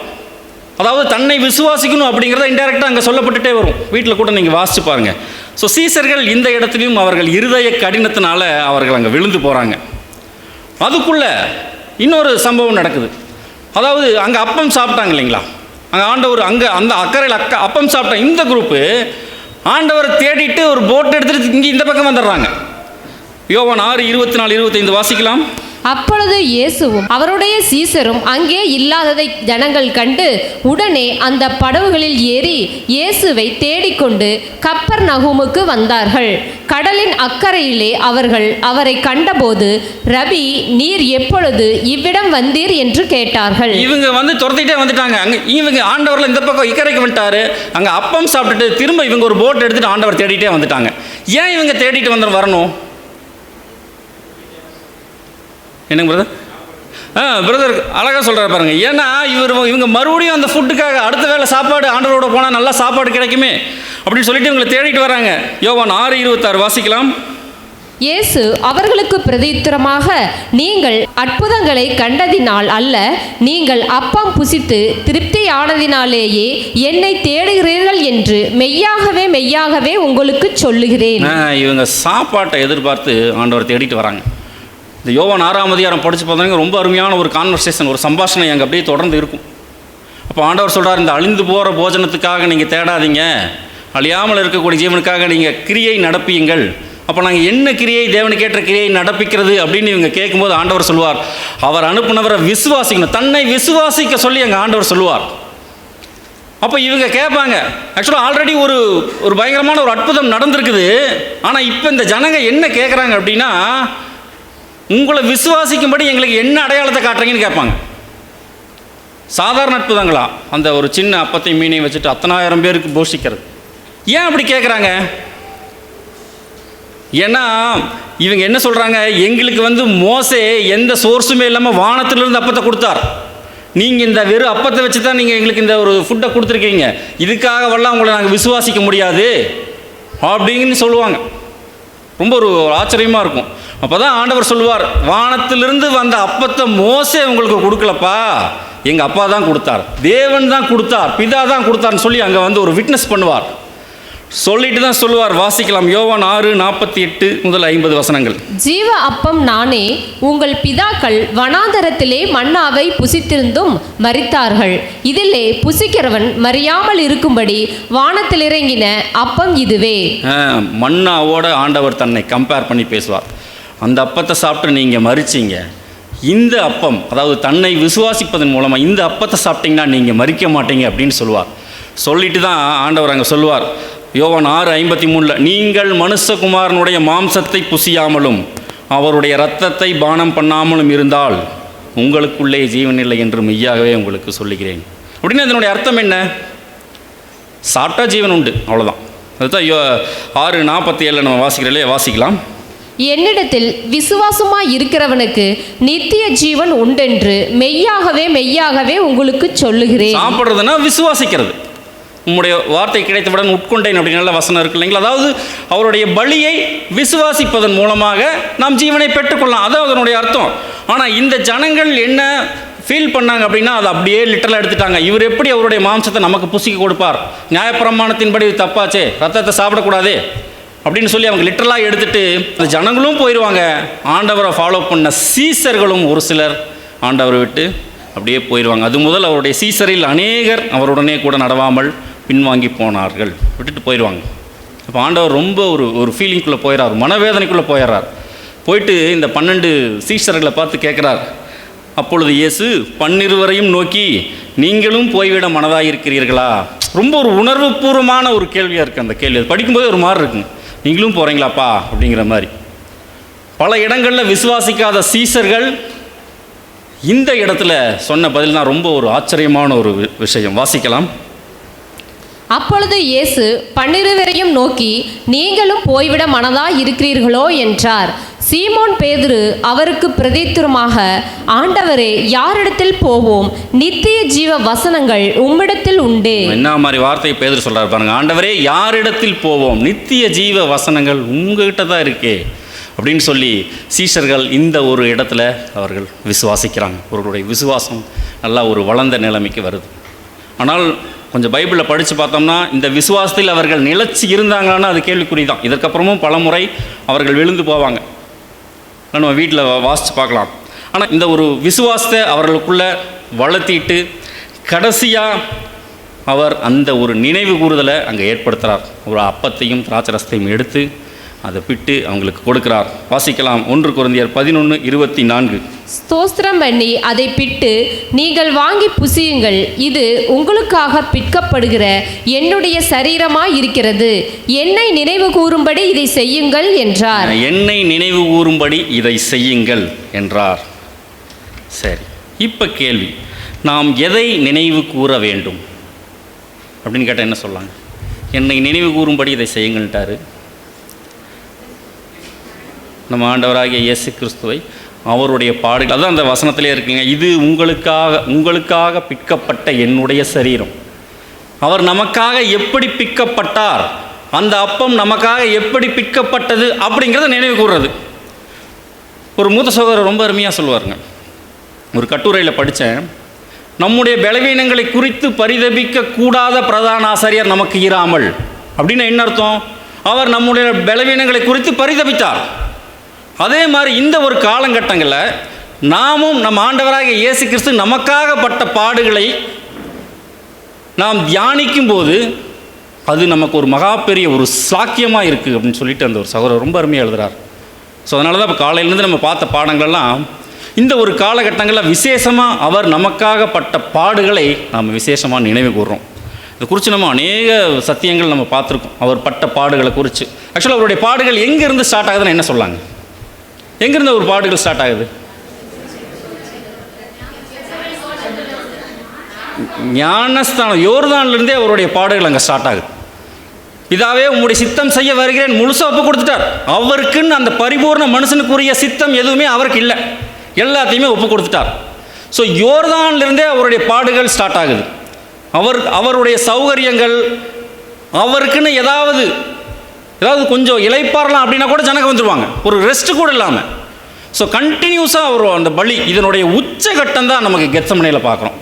A: அதாவது தன்னை விசுவாசிக்கணும் அப்படிங்கிறத இன்டெரக்டாக அங்கே சொல்லப்பட்டுட்டே வரும். வீட்டில் கூட நீங்கள் வாசித்து பாருங்கள். ஸோ சீசர்கள் இந்த இடத்துலையும் அவர்கள் இருதய கடினத்தினால அவர்கள் அங்கே விழுந்து போகிறாங்க. அதுக்குள்ளே இன்னொரு சம்பவம் நடக்குது. அதாவது அங்கே அப்பம் சாப்பிட்டாங்க இல்லைங்களா? அங்கே ஆண்டவர் அந்த அக்கறையில் அப்பம் சாப்பிட்டாங்க. இந்த குரூப்பு ஆண்டவரை தேடிட்டு ஒரு போட் எடுத்துகிட்டு இங்கே இந்த பக்கம் வந்துடுறாங்க. யோவான் 6:24-25 வாசிக்கலாம்.
B: அப்பொழுது இயேசுவும் அவருடைய சீசரும் அங்கே இல்லாததை ஜனங்கள் கண்டு உடனே அந்த படவுகளில் ஏறி இயேசுவை தேடிக்கொண்டு கப்பர்நகூமுக்கு வந்தார்கள். கடலின் அக்கறையிலே அவர்கள் அவரை கண்டபோது, ரபி, நீர் எப்பொழுது இவ்விடம் வந்தீர் என்று கேட்டார்கள். இவங்க வந்து துரத்திட்டே வந்துட்டாங்க. இவங்க ஆண்டவரில் இந்த பக்கம் இக்கரைக்கு வந்துட்டாரு. அங்கே அப்பம் சாப்பிட்டுட்டு திரும்ப இவங்க ஒரு போட் எடுத்துகிட்டு ஆண்டவர் தேடிட்டே வந்துட்டாங்க. ஏன் இவங்க தேடிட்டு வரணும்? என்னங்க பிரதர்? பிரதர் அழகாக சொல்கிறார் பாருங்க. ஏன்னா இவங்க மறுபடியும் அந்த ஃபுட்டுக்காக அடுத்த வேளை சாப்பாடு ஆண்டவரோட போனால் நல்லா சாப்பாடு கிடைக்குமே அப்படின்னு சொல்லிட்டு இவங்களை தேடிட்டு வராங்க. யோவான் 6:26 வாசிக்கலாம். இயேசு அவர்களுக்கு பிரதியுத்தரமாக, நீங்கள் அற்புதங்களை கண்டதினால் அல்ல, நீங்கள் அப்பம் புசித்து திருப்தியானதினாலேயே என்னை தேடுகிறீர்கள் என்று மெய்யாகவே மெய்யாகவே உங்களுக்கு சொல்லுகிறேன்.
A: இவங்க சாப்பாட்டை எதிர்பார்த்து ஆண்டவர் தேடிட்டு வராங்க. இந்த யோவான் 6ஆம் அதிகாரம் படித்து பார்த்தோன்னா ரொம்ப அருமையான ஒரு கான்வர்சேஷன், ஒரு சம்பாஷணை அங்கே அப்படியே தொடர்ந்து இருக்கும். அப்போ ஆண்டவர் சொல்கிறார், இந்த அழிந்து போகிற போஜனத்துக்காக நீங்கள் தேடாதீங்க, அழியாமல் இருக்கக்கூடிய ஜீவனுக்காக நீங்கள் கிரியை நடப்பியுங்கள். அப்போ நாங்கள் என்ன கிரியை, தேவனுக்கு ஏற்ற கிரியை நடப்பிக்கிறது அப்படின்னு இவங்க கேட்கும்போது ஆண்டவர் சொல்லுவார், அவர் அனுப்புனவரை விசுவாசிக்கணும், தன்னை விசுவாசிக்க சொல்லி எங்கள் ஆண்டவர் சொல்லுவார். அப்போ இவங்க கேட்பாங்க. ஆக்சுவலாக ஆல்ரெடி ஒரு பயங்கரமான ஒரு அற்புதம் நடந்திருக்குது. ஆனால் இப்போ இந்த ஜனங்க என்ன கேட்குறாங்க அப்படின்னா, உங்களை விசுவாசிக்கும்படி எங்களுக்கு என்ன அடையாளத்தை காட்டுறீங்கன்னு கேட்பாங்க. சாதாரண அற்புதங்களா? அந்த ஒரு சின்ன அப்பத்தை மீனையும் வச்சுட்டு 10,000 பேருக்கு போஷிக்கிறது. ஏன் அப்படி கேட்குறாங்க? ஏன்னா இவங்க என்ன சொல்கிறாங்க, எங்களுக்கு வந்து மோசே எந்த சோர்ஸுமே இல்லாமல் வானத்திலிருந்து அப்பத்தை கொடுத்தார், நீங்கள் இந்த வெறும் அப்பத்தை வச்சு தான் நீங்கள் எங்களுக்கு இந்த ஒரு ஃபுட்டை கொடுத்துருக்கீங்க, இதுக்காகவெல்லாம் உங்களை நாங்கள் விசுவாசிக்க முடியாது அப்படின்னு சொல்லுவாங்க. ரொம்ப ஒரு ஆச்சரியமாக இருக்கும். அப்போ தான் ஆண்டவர் சொல்லுவார், வானத்திலிருந்து வந்த அப்பத்தை மோசே உங்களுக்கு கொடுக்கலப்பா, எங்கள் அப்பா தான் கொடுத்தார், தேவன் தான் கொடுத்தார், பிதா தான் கொடுத்தார்னு சொல்லி அங்கே வந்து ஒரு விட்னஸ் பண்ணுவார். சொல்லிட்டு தான் சொல்லுவார். வாசிக்கலாம் யோவான் 6:48-50
B: ஜீவ அப்பம் நானே, உங்கள் பிதாக்கள் வனாந்தரத்திலே மன்னாவை புசித்திருந்தும் மரித்தார்கள், இதிலே புசிக்கிறவன் மறியாமல் இருக்கும்படி வானத்தில் இறங்கின அப்பம் இதுவே.
A: மன்னாவோட ஆண்டவர் தன்னை கம்பேர் பண்ணி பேசுவார். அந்த அப்பத்தை சாப்பிட்டு நீங்கள் மரிச்சிங்க, இந்த அப்பம், அதாவது தன்னை விசுவாசிப்பதன் மூலமாக இந்த அப்பத்தை சாப்பிட்டீங்கன்னா நீங்கள் மரிக்க மாட்டீங்க அப்படின்னு சொல்லுவார். சொல்லிட்டு தான் ஆண்டவர் அங்கே சொல்லுவார் யோவான் 6:53, நீங்கள் மனுஷகுமாரனுடைய மாம்சத்தை புசியாமலும் அவருடைய இரத்தத்தை பானம் பண்ணாமலும் இருந்தால் உங்களுக்குள்ளே ஜீவன் இல்லை என்று மெய்யாகவே உங்களுக்கு சொல்லுகிறேன். அப்படின்னு அதனுடைய அர்த்தம் என்ன? சாப்பிட்டா ஜீவன் உண்டு, அவ்வளோதான். அதுதான் 6:47 நம்ம வாசிக்கிறோம், வாசிக்கலாம்.
B: என்னிடத்தில் விசுவாசமாய் இருக்கிறவனுக்கு நித்திய ஜீவன் உண்டென்று மெய்யாகவே மெய்யாகவே உங்களுக்கு சொல்லுகிறேன்.
A: சாப்பிட்றதுன்னா விசுவாசிக்கிறது. உம்முடைய வார்த்தை கிடைத்தவுடன் உட்கொண்டேன் அப்படின்னு நல்ல வசனம் இருக்கு இல்லைங்களா? அதாவது அவருடைய பலியை விசுவாசிப்பதன் மூலமாக நாம் ஜீவனை பெற்றுக்கொள்ளலாம், அதான் அதனுடைய அர்த்தம். ஆனால் இந்த ஜனங்கள் என்ன ஃபீல் பண்ணாங்க அப்படின்னா, அதை அப்படியே லிட்டரலாக எடுத்துட்டாங்க. இவர் எப்படி அவருடைய மாம்சத்தை நமக்கு புசிக்க கொடுப்பார், நியாயப்பிரமாணத்தின்படி இது தப்பாச்சே, ரத்தத்தை சாப்பிடக்கூடாதே அப்படின்னு சொல்லி அவங்க லிட்டரலாக எடுத்துட்டு அந்த ஜனங்களும் போயிடுவாங்க. ஆண்டவரை ஃபாலோ பண்ண சீசர்களும் ஒரு சிலர் ஆண்டவரை விட்டு அப்படியே போயிடுவாங்க. அது முதல் அவருடைய சீசரில் அநேகர் அவருடனே கூட நடவாமல் பின்வாங்கி போனார்கள், விட்டுட்டு போயிடுவாங்க. அப்போ ஆண்டவர் ரொம்ப ஒரு ஃபீலிங்குள்ளே போயிடறார், மனவேதனைக்குள்ளே போயிடுறார். போயிட்டு இந்த 12 சீஷர்களை பார்த்து கேட்குறார். அப்பொழுது இயேசு 12 நோக்கி, நீங்களும் போய்விட மனதாக இருக்கிறீர்களா? ரொம்ப ஒரு உணர்வுபூர்வமான ஒரு கேள்வியாக இருக்குது அந்த கேள்வி. அது படிக்கும்போது ஒரு மாதிரி இருக்குங்க, நீங்களும் போகிறீங்களாப்பா அப்படிங்கிற மாதிரி. பல இடங்களில் விசுவாசிக்காத சீசர்கள் இந்த இடத்துல சொன்ன பதில் தான் ரொம்ப ஒரு ஆச்சரியமான ஒரு விஷயம். வாசிக்கலாம்.
B: அப்பொழுது இயேசு 12 நோக்கி, நீங்களும் போய்விட மனதாய் இருக்கிறீர்களோ என்றார். சீமோன் பேதுரு அவருக்கு பிரதித்துரமாக, ஆண்டவரே, யாரிடத்தில் போவோம்? நித்திய ஜீவ வசனங்கள் உம்மிடத்தில் உண்டு.
A: என்ன மாதிரி வார்த்தையை பேதுரு சொல்றாரு பாருங்க. ஆண்டவரே, யாரிடத்தில் போவோம்? நித்திய ஜீவ வசனங்கள் உங்ககிட்ட தான் இருக்கே அப்படின்னு சொல்லி சீஷர்கள் இந்த ஒரு இடத்துல அவர்கள் விசுவாசிக்கிறாங்க. அவர்களுடைய விசுவாசம் நல்லா ஒரு வளர்ந்த நிலைமைக்கு வருது. ஆனால் கொஞ்சம் பைபிளில் படித்து பார்த்தோம்னா இந்த விசுவாசத்தில் அவர்கள் நிலைச்சி இருந்தாங்களான்னா அது கேள்விக்குறி தான். இதற்கப்புறமும் பல முறை அவர்கள் விழுந்து போவாங்க, நம்ம வீட்டில் வாசித்து பார்க்கலாம். ஆனால் இந்த ஒரு விசுவாசத்தை அவர்களுக்குள்ளே வளர்த்திட்டு கடைசியாக அவர் அந்த ஒரு நினைவு கூறுதலை அங்கே ஏற்படுத்துகிறார். ஒரு அப்பத்தையும் திராட்சரசத்தையும் எடுத்து அதை பிட்டு அவங்களுக்கு கொடுக்கிறார். வாசிக்கலாம். 1 கொரிந்தியர் 11:24.
B: ஸ்தோத்திரம் பண்ணி அதை பிட்டு, நீங்கள் வாங்கி புசியுங்கள், இது உங்களுக்காக பிற்கப்படுகிற என்னுடைய சரீரமாய் இருக்கிறது, என்னை நினைவு கூறும்படி இதை செய்யுங்கள் என்றார்.
A: என்னை நினைவு கூறும்படி இதை செய்யுங்கள் என்றார். சரி, இப்போ கேள்வி, நாம் எதை நினைவு கூற வேண்டும் அப்படின்னு கேட்டால் என்ன சொல்லாங்க? என்னை நினைவு கூறும்படி இதை செய்யுங்கள்ட்டாரு. நம்ம ஆண்டவராகிய இயேசு கிறிஸ்துவை, அவருடைய பாடுகள், அதான் அந்த வசனத்திலே இருக்குங்க. இது உங்களுக்காக பிற்கப்பட்ட என்னுடைய சரீரம். அவர் நமக்காக எப்படி பிற்கப்பட்டார், அந்த அப்பம் நமக்காக எப்படி பிற்கப்பட்டது அப்படிங்கிறத நினைவு கூறுறது. ஒரு மூத்த சகோதரர் ரொம்ப அருமையாக சொல்லுவாருங்க. ஒரு கட்டுரையில் படித்தேன், நம்முடைய பலவீனங்களை குறித்து பரிதபிக்க கூடாத பிரதான ஆசாரியர் நமக்கு இராமல் அப்படின்னு என்ன அர்த்தம்? அவர் நம்முடைய பலவீனங்களை குறித்து பரிதபித்தார். அதே மாதிரி இந்த ஒரு காலகட்டங்களில் நாமும் நம்ம ஆண்டவராகிய இயேசு கிறிஸ்து நமக்காகப்பட்ட பாடுகளை நாம் தியானிக்கும் போது அது நமக்கு ஒரு மகா பெரிய ஒரு சாக்கியமாக இருக்குது அப்படின்னு சொல்லிட்டு அந்த ஒரு சகோதரர் ரொம்ப அருமையாக எழுதுகிறார். ஸோ அதனால தான் இப்போ காலையிலேருந்து நம்ம பார்த்த பாடங்கள்லாம் இந்த ஒரு காலகட்டங்களில் விசேஷமாக அவர் நமக்காகப்பட்ட பாடுகளை நாம் விசேஷமாக நினைவு கூறுறோம். இதை குறித்து நம்ம அநேக சத்தியங்கள் நம்ம பார்த்துருக்கோம். அவர் பட்ட பாடுகளை குறித்து. ஆக்சுவலாக அவருடைய பாடுகள் எங்கேருந்து ஸ்டார்ட் ஆகுதுன்னு என்ன சொல்லாங்க? எங்கேருந்து ஒரு பாடுகள் ஸ்டார்ட் ஆகுது? ஞானஸ்தானம், யோர்தான்லேருந்தே அவருடைய பாடுகள் அங்கே ஸ்டார்ட் ஆகுது. இதாவே உங்களுடைய சித்தம் செய்ய வருகிறேன் முழுசாக ஒப்பு கொடுத்துட்டார். அவருக்குன்னு அந்த பரிபூர்ண மனுஷனுக்குரிய சித்தம் எதுவுமே அவருக்கு இல்லை, எல்லாத்தையுமே ஒப்பு கொடுத்துட்டார். ஸோ யோர்தான்லேருந்தே அவருடைய பாடுகள் ஸ்டார்ட் ஆகுது. அவருடைய சௌகரியங்கள், அவருக்குன்னு ஏதாவது கொஞ்சம் இளைப்பாறலாம் அப்படின்னா கூட ஜனங்க வந்துடுவாங்க, ஒரு ரெஸ்ட்டு கூட இல்லாமல். ஸோ கண்டினியூஸாக அவர் அந்த பலி, இதனுடைய உச்சகட்டம் தான் நமக்கு கெத்சமனேயில் பார்க்குறோம்.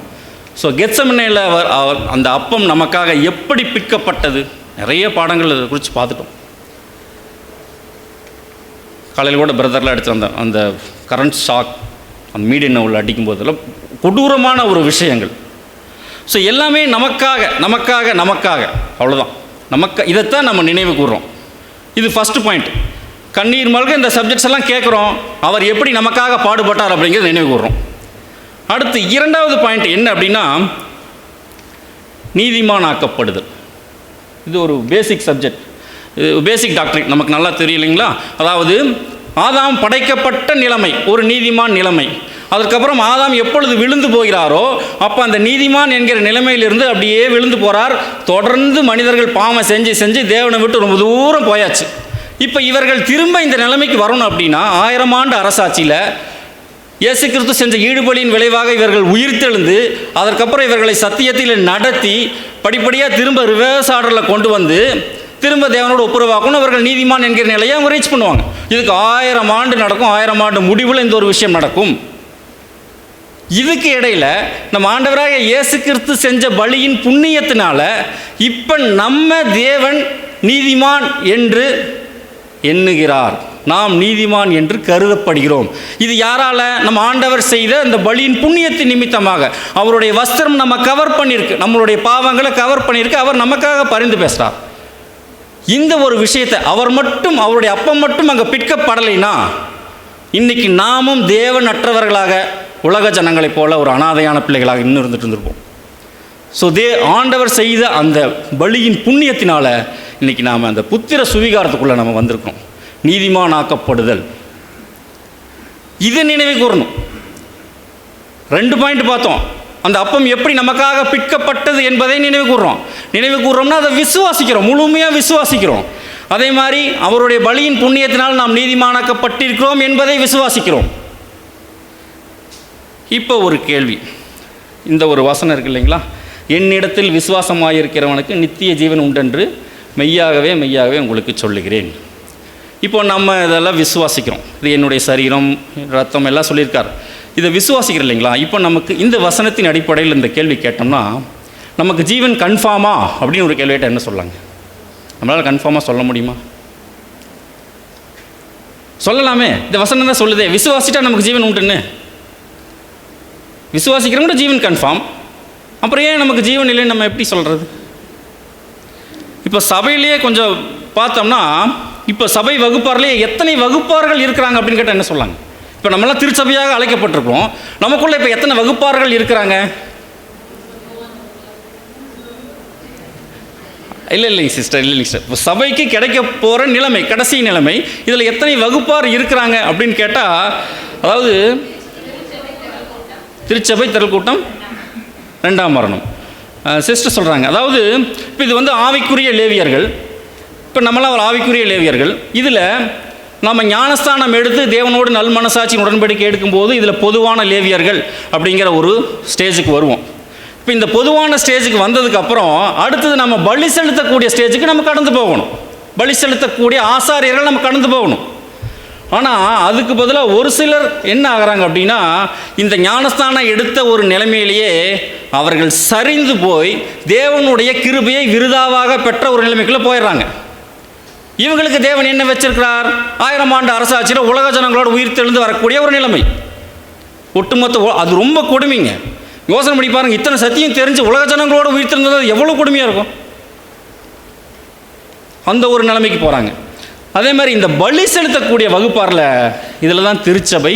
A: ஸோ கெத்சமனேயில் அவர் அந்த அப்பம் நமக்காக எப்படி பிற்கப்பட்டது, நிறைய பாடங்கள் அதை குறித்து பார்த்துட்டோம். காலையில் கூட பிரதரில் அடித்த அந்த கரண்ட் ஷாக், அந்த மீடியன் உள்ள அடிக்கும் போதெல்லாம் கொடூரமான ஒரு விஷயங்கள். ஸோ எல்லாமே நமக்காக அவ்வளோதான். இதைத்தான் நம்ம நினைவு கூறுறோம். இது ஃபஸ்ட்டு பாயிண்ட். கண்ணீர் மல்க இந்த சப்ஜெக்ட்ஸ் எல்லாம் கேட்குறோம், அவர் எப்படி நமக்காக பாடுபட்டார் அப்படிங்கிறத நினைவு கூறுறோம். அடுத்து 2வது பாயிண்ட் என்ன அப்படின்னா, நீதிமானாக்கப்படுதல். இது ஒரு பேசிக் சப்ஜெக்ட், பேசிக் டாக்டரின், நமக்கு நல்லா தெரியலைங்களா? அதாவது ஆதாம் படைக்கப்பட்ட நிலைமை ஒரு நீதிமான் நிலைமை. அதுக்கப்புறம் ஆதாம் எப்பொழுது விழுந்து போகிறாரோ அப்போ அந்த நீதிமான் என்கிற நிலைமையிலிருந்து அப்படியே விழுந்து போகிறார். தொடர்ந்து மனிதர்கள் பாவம் செஞ்சு தேவனை விட்டு ரொம்ப தூரம் போயாச்சு. இப்போ இவர்கள் திரும்ப இந்த நிலைமைக்கு வரணும் அப்படின்னா 1000 ஆண்டு அரசாட்சியில் இயேசு கிறிஸ்து செஞ்ச ஈடுபலியின் விளைவாக இவர்கள் உயிர்த்தெழுந்து அதற்கப்புறம் இவர்களை சத்தியத்தில் நடத்தி படிப்படியாக திரும்ப ரிவர்ஸ் ஆர்டரில் கொண்டு வந்து திரும்ப தேவனோட ஒப்புரவாக்கணும், அவர்கள் நீதிமான் என்கிற நிலையை அவங்க ரீச் பண்ணுவாங்க. இதுக்கு 1000 ஆண்டு நடக்கும். 1000 ஆண்டு முடிவில் இந்த ஒரு விஷயம் நடக்கும். இதுக்கு இடையில நம்ம ஆண்டவராக இயேசு கிறிஸ்து செஞ்ச பலியின் புண்ணியத்தினால இப்போ நம்ம தேவன் நீதிமான் என்று எண்ணுகிறார், நாம் நீதிமான் என்று கருதப்படுகிறோம். இது யாரால? நம்ம ஆண்டவர் செய்த அந்த பலியின் புண்ணியத்தின் நிமித்தமாக. அவருடைய வஸ்திரம் நம்ம கவர் பண்ணியிருக்கு, நம்மளுடைய பாவங்களை கவர் பண்ணியிருக்கு, அவர் நமக்காக பரிந்து பேசுகிறார். இந்த ஒரு விஷயத்தை அவர் மட்டும், அவருடைய அப்பம் மட்டும் அங்கே பிற்கப்படலைன்னா இன்னைக்கு நாமும் தேவனற்றவர்களாக உலக ஜனங்களைப் போல ஒரு அனாதையான பிள்ளைகளாக இன்னும் இருந்துட்டு இருந்திருப்போம். ஸோ ஆண்டவர் செய்த அந்த பலியின் புண்ணியத்தினால இன்னைக்கு நாம் அந்த புத்திர சுவிகாரத்துக்குள்ளே நம்ம வந்திருக்கோம். நீதிமான் ஆக்கப்படுதல், இதை நினைவு கூறணும். 2 பாயிண்ட் பார்த்தோம். அந்த அப்பம் எப்படி நமக்காக பிற்கப்பட்டது என்பதை நினைவு கூறுறோம்னா அதை விசுவாசிக்கிறோம், முழுமையாக விசுவாசிக்கிறோம். அதே மாதிரி அவருடைய பலியின் புண்ணியத்தினால் நாம் நீதிமானாக்கப்பட்டிருக்கிறோம் என்பதை விசுவாசிக்கிறோம். இப்போ ஒரு கேள்வி, இந்த ஒரு வசனம் இருக்கு இல்லைங்களா, என்னிடத்தில் விசுவாசமாயிருக்கிறவனுக்கு நித்திய ஜீவன் உண்டென்று மெய்யாகவே மெய்யாகவே உங்களுக்கு சொல்லுகிறேன். இப்போ நம்ம இதெல்லாம் விசுவாசிக்கிறோம், இது என்னுடைய சரீரம் ரத்தம் எல்லாம் சொல்லியிருக்கார், இதை விசுவாசிக்கிறோம் இல்லைங்களா. இப்போ நமக்கு இந்த வசனத்தின் அடிப்படையில் இந்த கேள்வி கேட்டோம்னா நமக்கு ஜீவன் கன்ஃபார்மா அப்படின்னு ஒரு கேள்வி கேட்டால் என்ன சொல்லாங்க? நம்மளால் கன்ஃபார்மாக சொல்ல முடியுமா? சொல்லலாமே. இந்த வசனம் தான் சொல்லுதே, விசுவாசிட்டா நமக்கு ஜீவன் உண்டுன்னு. விசுவாசிக்கிறவங்க ஜீவன் கன்ஃபார்ம், அப்புறம் ஏன் நமக்கு ஜீவன் இல்லைன்னு நம்ம எப்படி சொல்கிறது? இப்போ சபையிலேயே கொஞ்சம் பார்த்தோம்னா, இப்போ சபை வகுப்பார்லேயே எத்தனை வகுப்பார்கள் இருக்கிறாங்க அப்படின்னு கேட்டால் என்ன சொல்லாங்க? இப்போ நம்மளாம் திருச்சபையாக அழைக்கப்பட்டிருக்கோம், நமக்குள்ளே இப்போ எத்தனை வகுப்பார்கள் இருக்கிறாங்க? இல்லைங்க சிஸ்டர். இப்போ சபைக்கு கிடைக்க போகிற நிலைமை, கடைசி நிலைமை, இதில் எத்தனை வகுப்பார் இருக்கிறாங்க அப்படின்னு கேட்டால், அதாவது திருச்சபை திரள் கூட்டம் 2ஆம் மரணம் சிஸ்டர் சொல்கிறாங்க. அதாவது இப்போ இது வந்து ஆவிக்குரிய லேவியர்கள், இப்போ நம்மளாம் ஒரு ஆவிக்குரிய லேவியர்கள். இதில் நம்ம ஞானஸ்தானம் எடுத்து தேவனோடு நல் மனசாட்சியின் உடன்படிக்கை எடுக்கும்போது இதில் பொதுவான லேவியர்கள் அப்படிங்கிற ஒரு ஸ்டேஜுக்கு வருவோம். இப்போ இந்த பொதுவான ஸ்டேஜுக்கு வந்ததுக்கப்புறம் அடுத்தது நம்ம பலி செலுத்தக்கூடிய ஸ்டேஜுக்கு நம்ம கடந்து போகணும். பலி செலுத்தக்கூடிய ஆசாரியர்கள் நம்ம கடந்து போகணும். ஆனால் அதுக்கு பதிலாக ஒரு சிலர் என்ன ஆகிறாங்க அப்படின்னா, இந்த ஞானஸ்தானம் எடுத்த ஒரு நிலைமையிலேயே அவர்கள் சரிந்து போய் தேவனுடைய கிருபையை விருதாவாக பெற்ற ஒரு நிலைமைக்குள்ளே போயிடுறாங்க. இவங்களுக்கு தேவன் என்ன வச்சிருக்கிறார்? 1000 ஆண்டு அரசாட்சியில் உலக ஜனங்களோட உயிர் தெழுந்து வரக்கூடிய ஒரு நிலைமை. ஒட்டுமொத்த அது ரொம்ப கொடுமைங்க. யோசனை பண்ணி பாருங்க, இத்தனை சத்தியம் தெரிஞ்சு உலக ஜனங்களோட உயிர் தெழுந்தது எவ்வளோ கொடுமையாக இருக்கும். அந்த ஒரு நிலைமைக்கு போகிறாங்க. அதே மாதிரி இந்த பலி செலுத்தக்கூடிய வகுப்பாரில் இதில் தான் திருச்சபை,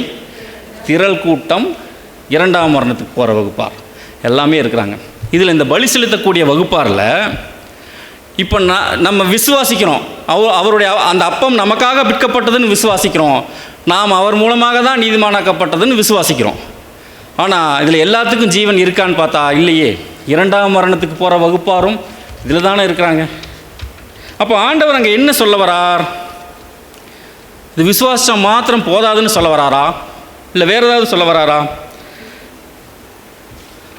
A: திரள் கூட்டம், 2ஆம் மரணத்துக்கு போகிற வகுப்பார் எல்லாமே இருக்கிறாங்க. இதில் இந்த பலி செலுத்தக்கூடிய வகுப்பாரில் இப்போ நம்ம விசுவாசிக்கிறோம், அவருடைய அந்த அப்பம் நமக்காக பிற்கப்பட்டதுன்னு விசுவாசிக்கிறோம், நாம் அவர் மூலமாக தான் நீதிமானாக்கப்பட்டதுன்னு விசுவாசிக்கிறோம். ஆனால் இதில் எல்லாத்துக்கும் ஜீவன் இருக்கான்னு பார்த்தா இல்லையே. 2ஆம் மரணத்துக்கு போகிற வகுப்பாரும் இதில் தானே இருக்கிறாங்க. அப்போ ஆண்டவர் அங்கே என்ன சொல்ல வரார்? இது விசுவாசம் மாத்திரம் போதாதுன்னு சொல்ல வராரா, இல்லை வேறு ஏதாவது சொல்ல வராரா?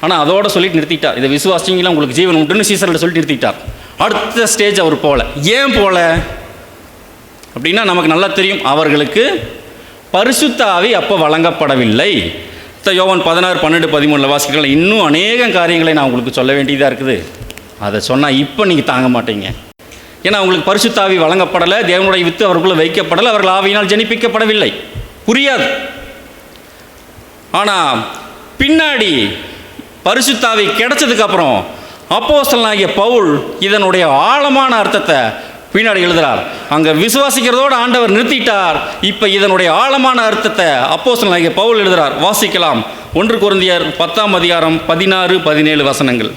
A: ஆனால் அதோட சொல்லிட்டு நிறுத்திட்டார். இதை விசுவாசிங்களா உங்களுக்கு ஜீவன் உண்டுன்னு சீசர்கிட்ட சொல்லிட்டு நிறுத்திட்டார். அடுத்த ஸ்டேஜ் அவர் போகல. ஏன் போகல அப்படின்னா நமக்கு நல்லா தெரியும், அவர்களுக்கு பரிசுத்த ஆவி அப்போ வழங்கப்படவில்லை. யோவான் 16:12-13 வாசிக்கிறீங்களா? இன்னும் அநேக காரியங்களை நான் உங்களுக்கு சொல்ல வேண்டியதாக இருக்குது. அதை சொன்னால் இப்போ நீங்கள் தாங்க மாட்டீங்க. ஏன்னா அவங்களுக்கு பரிசுத்த ஆவி வழங்கப்படலை, தேவனுடைய வித்து அவர்களுக்குள்ளே வைக்கப்படலை, அவர்கள் ஆவியினால் ஜனிப்பிக்கப்படவில்லை, புரியாது. ஆனால் பின்னாடி பரிசுத்த ஆவி கிடைச்சதுக்கப்புறம் அப்போஸ்தலனாகிய பவுல் இதனுடைய ஆழமான அர்த்தத்தை பின்னாடி எழுதுகிறார். அங்கே விசுவாசிக்கிறதோடு ஆண்டவர் நிறுத்திட்டார். இப்போ இதனுடைய ஆழமான அர்த்தத்தை அப்போஸ்தலனாகிய பவுல் எழுதுகிறார். வாசிக்கலாம். 1 கொரிந்தியர் 10ஆம் அதிகாரம் 16-17 வசனங்கள்.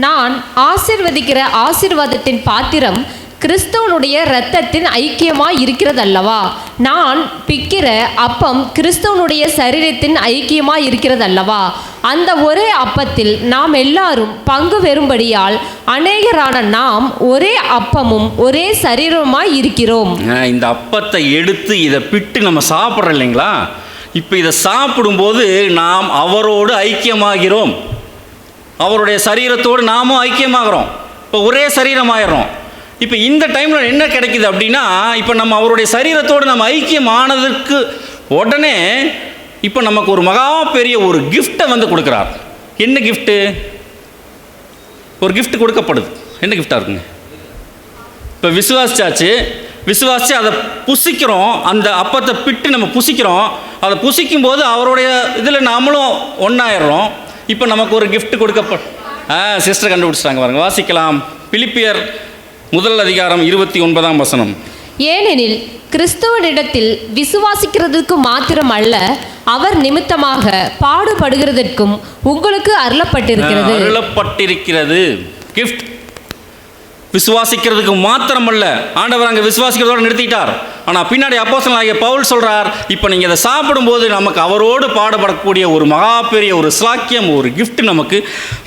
B: நான் ஆசீர்வதிக்கிற ஆசீர்வாதத்தின் பாத்திரம் கிறிஸ்துவனுடைய இரத்தத்தின் ஐக்கியமாய் இருக்கிறதல்லவா? நான் பிக்கிற அப்பம் கிறிஸ்துவனுடைய சரீரத்தின் ஐக்கியமாய் இருக்கிறதல்லவா? அந்த ஒரே அப்பத்தில் நாம் எல்லாரும் பங்கு பெறும்படியால் அநேகரான நாம் ஒரே அப்பமும் ஒரே சரீரமாய் இருக்கிறோம்.
A: இந்த அப்பத்தை எடுத்து இதை பிட்டு நம்ம சாப்பிட்றோம் இல்லைங்களா? இப்போ இதை சாப்பிடும்போது நாம் அவரோடு ஐக்கியமாகிறோம், அவருடைய சரீரத்தோடு நாமும் ஐக்கியமாகிறோம், இப்போ ஒரே சரீரமாயிடுறோம். இப்போ இந்த டைமில் என்ன கிடைக்குது அப்படின்னா, இப்போ நம்ம அவருடைய சரீரத்தோடு நம்ம ஐக்கியமானதற்கு உடனே இப்போ நமக்கு ஒரு மகா பெரிய ஒரு கிஃப்டை வந்து கொடுக்குறார். என்ன கிஃப்ட்டு? ஒரு கிஃப்ட் கொடுக்கப்படுது. என்ன கிஃப்டாக இருக்குங்க? இப்போ விசுவாசிச்சு அதை புசிக்கிறோம், அந்த அப்பத்தை பிட்டு நம்ம புசிக்கிறோம். அதை புசிக்கும் போது அவருடைய இதில் நாமளும் ஒன்றாயிடுறோம். இப்போ நமக்கு ஒரு கிஃப்ட் கொடுக்கப்படும். சிஸ்டர் கண்டுபிடிச்சிட்டாங்க பாருங்க, வாசிக்கலாம். பிலிப்பியர் 1:29.
B: ஏனெனில் கிறிஸ்துவனிடத்தில் விசுவாசிக்கிறதுக்கு மாத்திரம் அல்ல, அவர் நிமித்தமாக பாடுபடுகிறதற்கும் உங்களுக்கு அருளப்பட்டிருக்கிறது. கிஃப்ட் விசுவாசிக்கிறதுக்கு மாத்திரமல்ல, ஆண்டவர் அங்கே விசுவாசிக்கிறதோடு நிறுத்திட்டார். ஆனால் பின்னாடி அப்போஸ்தலனாகிய பவுல் சொல்கிறார், இப்போ நீங்கள் இதை சாப்பிடும்போது நமக்கு அவரோடு பாடுபடக்கூடிய ஒரு மகா பெரிய ஒரு ஸ்லாக்கியம், ஒரு கிஃப்ட் நமக்கு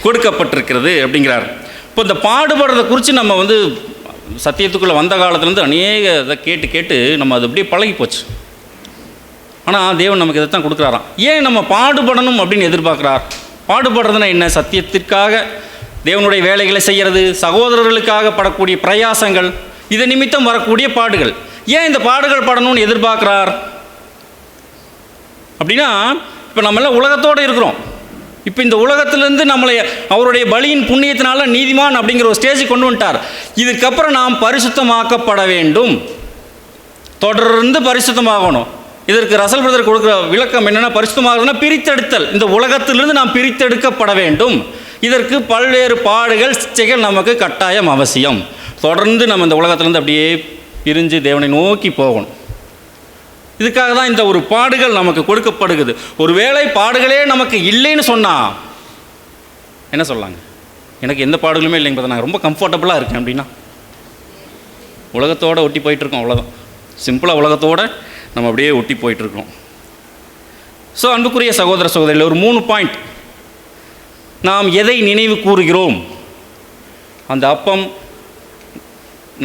B: கொடுக்கப்பட்டிருக்கிறது அப்படிங்கிறார். இப்போ இந்த பாடுபடுறதை குறித்து நம்ம வந்து சத்தியத்துக்குள்ளே வந்த காலத்துலேருந்து அநேக இதை கேட்டு நம்ம அது அப்படியே பழகி போச்சு. ஆனால் தேவன் நமக்கு இதை தான் கொடுக்குறாராம். ஏன் நம்ம பாடுபடணும் அப்படின்னு எதிர்பார்க்குறார்? பாடுபடுறதுன்னா என்ன? சத்தியத்திற்காக தேவனுடைய வேலைகளை செய்கிறது, சகோதரர்களுக்காக படக்கூடிய பிரயாசங்கள், இதை நிமித்தம் வரக்கூடிய பாடுகள். ஏன் இந்த பாடுகள் படணும்னு எதிர்பார்க்குறார் அப்படின்னா, இப்போ நம்மளாம் உலகத்தோடு இருக்கிறோம். இப்போ இந்த உலகத்திலேருந்து நம்மளை அவருடைய பலியின் புண்ணியத்தினால நீதிமான் அப்படிங்கிற ஒரு ஸ்டேஜுக்கு கொண்டு வந்துட்டார். இதுக்கப்புறம் நாம் பரிசுத்தமாக்கப்பட வேண்டும், தொடர்ந்து பரிசுத்தமாகணும். இதற்கு ரசல் பிரதர் கொடுக்குற விளக்கம் என்னென்னா, பரிசுத்தமாகிறதுனா பிரித்தெடுத்தல். இந்த உலகத்திலிருந்து நாம் பிரித்தெடுக்கப்பட வேண்டும். இதற்கு பல்வேறு பாடுகள், சிச்சைகள் நமக்கு கட்டாயம் அவசியம். தொடர்ந்து நம்ம இந்த உலகத்திலேருந்து அப்படியே பிரிஞ்சு தேவனை நோக்கி போகணும். இதுக்காக தான் இந்த ஒரு பாடுகள் நமக்கு கொடுக்கப்படுகிறது. ஒருவேளை பாடுகளே நமக்கு இல்லைன்னு சொன்னால் என்ன சொல்லலாங்க? எனக்கு எந்த பாடுகளுமே இல்லைங்க பார்த்தா நான் ரொம்ப கம்ஃபர்டபுளாக இருக்கேன் அப்படின்னா, உலகத்தோடு ஒட்டி போயிட்டுருக்கோம், அவ்வளோதான். சிம்பிளாக உலகத்தோடு நம்ம அப்படியே ஒட்டி போயிட்டுருக்கோம். ஸோ அன்புக்குரிய சகோதர சகோதரிகள், ஒரு 3 பாயிண்ட். நாம் எதை நினைவு கூறுகிறோம்? அந்த அப்பம்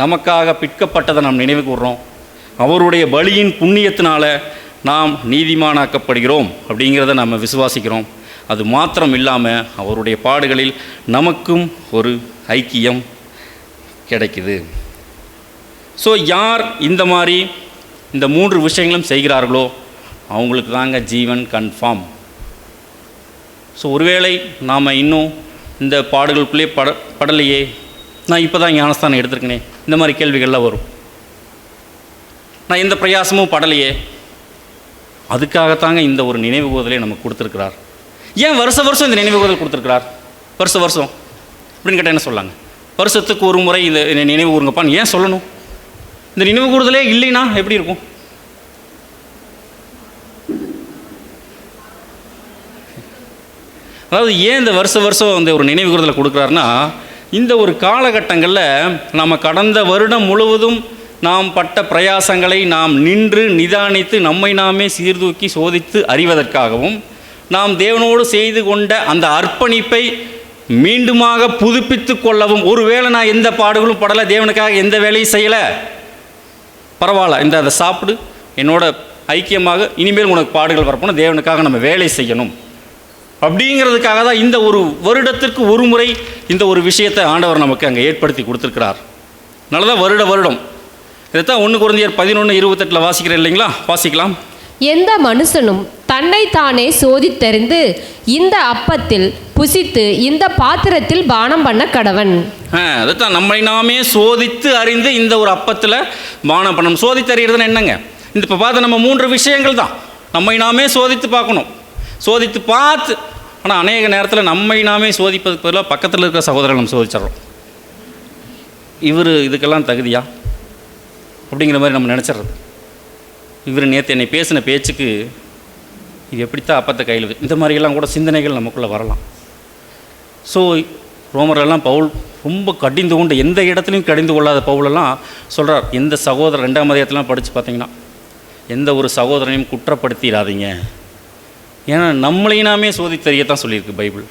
B: நமக்காக பிற்கப்பட்டதை நாம் நினைவு கூறுறோம். அவருடைய பலியின் புண்ணியத்தினால நாம் நீதிமானாக்கப்படுகிறோம் அப்படிங்கிறத நம்ம விசுவாசிக்கிறோம். அது மாத்திரம் இல்லாமல் அவருடைய பாடுகளில் நமக்கும் ஒரு ஐக்கியம் கிடைக்குது. ஸோ யார் இந்த மாதிரி இந்த 3 விஷயங்களும் செய்கிறார்களோ அவங்களுக்கு தாங்க ஜீவன் கன்ஃபார்ம். ஸோ ஒருவேளை நாம் இன்னும் இந்த பாடுகளுக்குள்ளே படலையே, நான் இப்போ தான் ஞானஸ்தானம் எடுத்திருக்கேனே, இந்த மாதிரி கேள்விகள்லாம் வரும். நான் எந்த பிரயாசமும் படலையே. அதுக்காகத்தாங்க இந்த ஒரு நினைவு கூறுதலை நமக்கு கொடுத்துருக்கிறார். ஏன் வருஷம் இந்த நினைவு கூறுதல் கொடுத்துருக்கிறார்? வருஷம் அப்படின்னு கேட்டால் என்ன சொல்லாங்க? வருஷத்துக்கு ஒரு முறை இந்த நினைவு கூறுங்கப்பான்னு ஏன் சொல்லணும்? இந்த நினைவு கூறுதலே இல்லைன்னா எப்படி இருக்கும்? அதாவது ஏன் இந்த வருஷம் இந்த ஒரு நினைவு கூறுதலை கொடுக்குறாருன்னா, இந்த ஒரு காலகட்டங்களில் நம்ம கடந்த வருடம் முழுவதும் நாம் பட்ட பிரயாசங்களை நாம் நின்று நிதானித்து நம்மை நாமே சீர்தூக்கி சோதித்து அறிவதற்காகவும், நாம் தேவனோடு செய்து கொண்ட அந்த அர்ப்பணிப்பை மீண்டுமாக புதுப்பித்து கொள்ளவும். ஒருவேளை நான் எந்த பாடுகளும் படலை, தேவனுக்காக எந்த வேலையும் செய்யலை, பரவாயில்ல, இந்த அதை சாப்பிடு, என்னோட ஐக்கியமாக இனிமேல் உனக்கு பாடுகள் வரப்போனால் தேவனுக்காக நம்ம வேலை செய்யணும் அப்படிங்கிறதுக்காக தான் இந்த ஒரு வருடத்திற்கு ஒரு முறை இந்த ஒரு விஷயத்தை ஆண்டவர் நமக்கு அங்கே ஏற்படுத்தி கொடுத்துருக்கிறார். நல்லதான் வருடம் இதைத்தான் 1 கொரிந்தியர் 11:28 வாசிக்கிறேன் இல்லைங்களா? வாசிக்கலாம். எந்த மனுஷனும் தன்னை தானே சோதித்தறிந்து இந்த அப்பத்தில் புசித்து இந்த பாத்திரத்தில் பானம் பண்ண கடவன்.
A: அதுதான் நம்மை நாமே சோதித்து அறிந்து இந்த ஒரு அப்பத்தில் பானம் பண்ணணும். சோதித்து அறிகிறதுன்னு என்னங்க? இந்த இப்போ பார்த்து நம்ம 3 விஷயங்கள் தான். நம்மை நாமே சோதித்து பார்க்கணும், சோதித்து பார்த்து. ஆனால் அநேக நேரத்தில் நம்மை நாமே சோதிப்பதுக்கு பதிலாக பக்கத்தில் இருக்கிற சகோதரர்கள் நம்ம சோதிச்சிட்றோம். இவர் இதுக்கெல்லாம் தகுதியா அப்படிங்கிற மாதிரி நம்ம நினச்சிட்றது. இவர் நேற்று என்னை பேசின பேச்சுக்கு இது எப்படித்தான் அப்பத்தை கையில், இந்த மாதிரியெல்லாம் கூட சிந்தனைகள் நமக்குள்ளே வரலாம். ஸோ ரோமரெல்லாம் பவுல் ரொம்ப கடிந்து கொண்டு எந்த இடத்துலையும் கடிந்து கொள்ளாத பவுலெல்லாம் சொல்கிறார். எந்த சகோதரர் 2ஆம் அதிகாரத்திலாம் படித்து பார்த்தீங்கன்னா, எந்த ஒரு சகோதரனையும் குற்றப்படுத்திடாதீங்க. ஏன்னா நம்மளையும் நாமே சோதித்தறியத்தான் சொல்லியிருக்கு பைபிள்.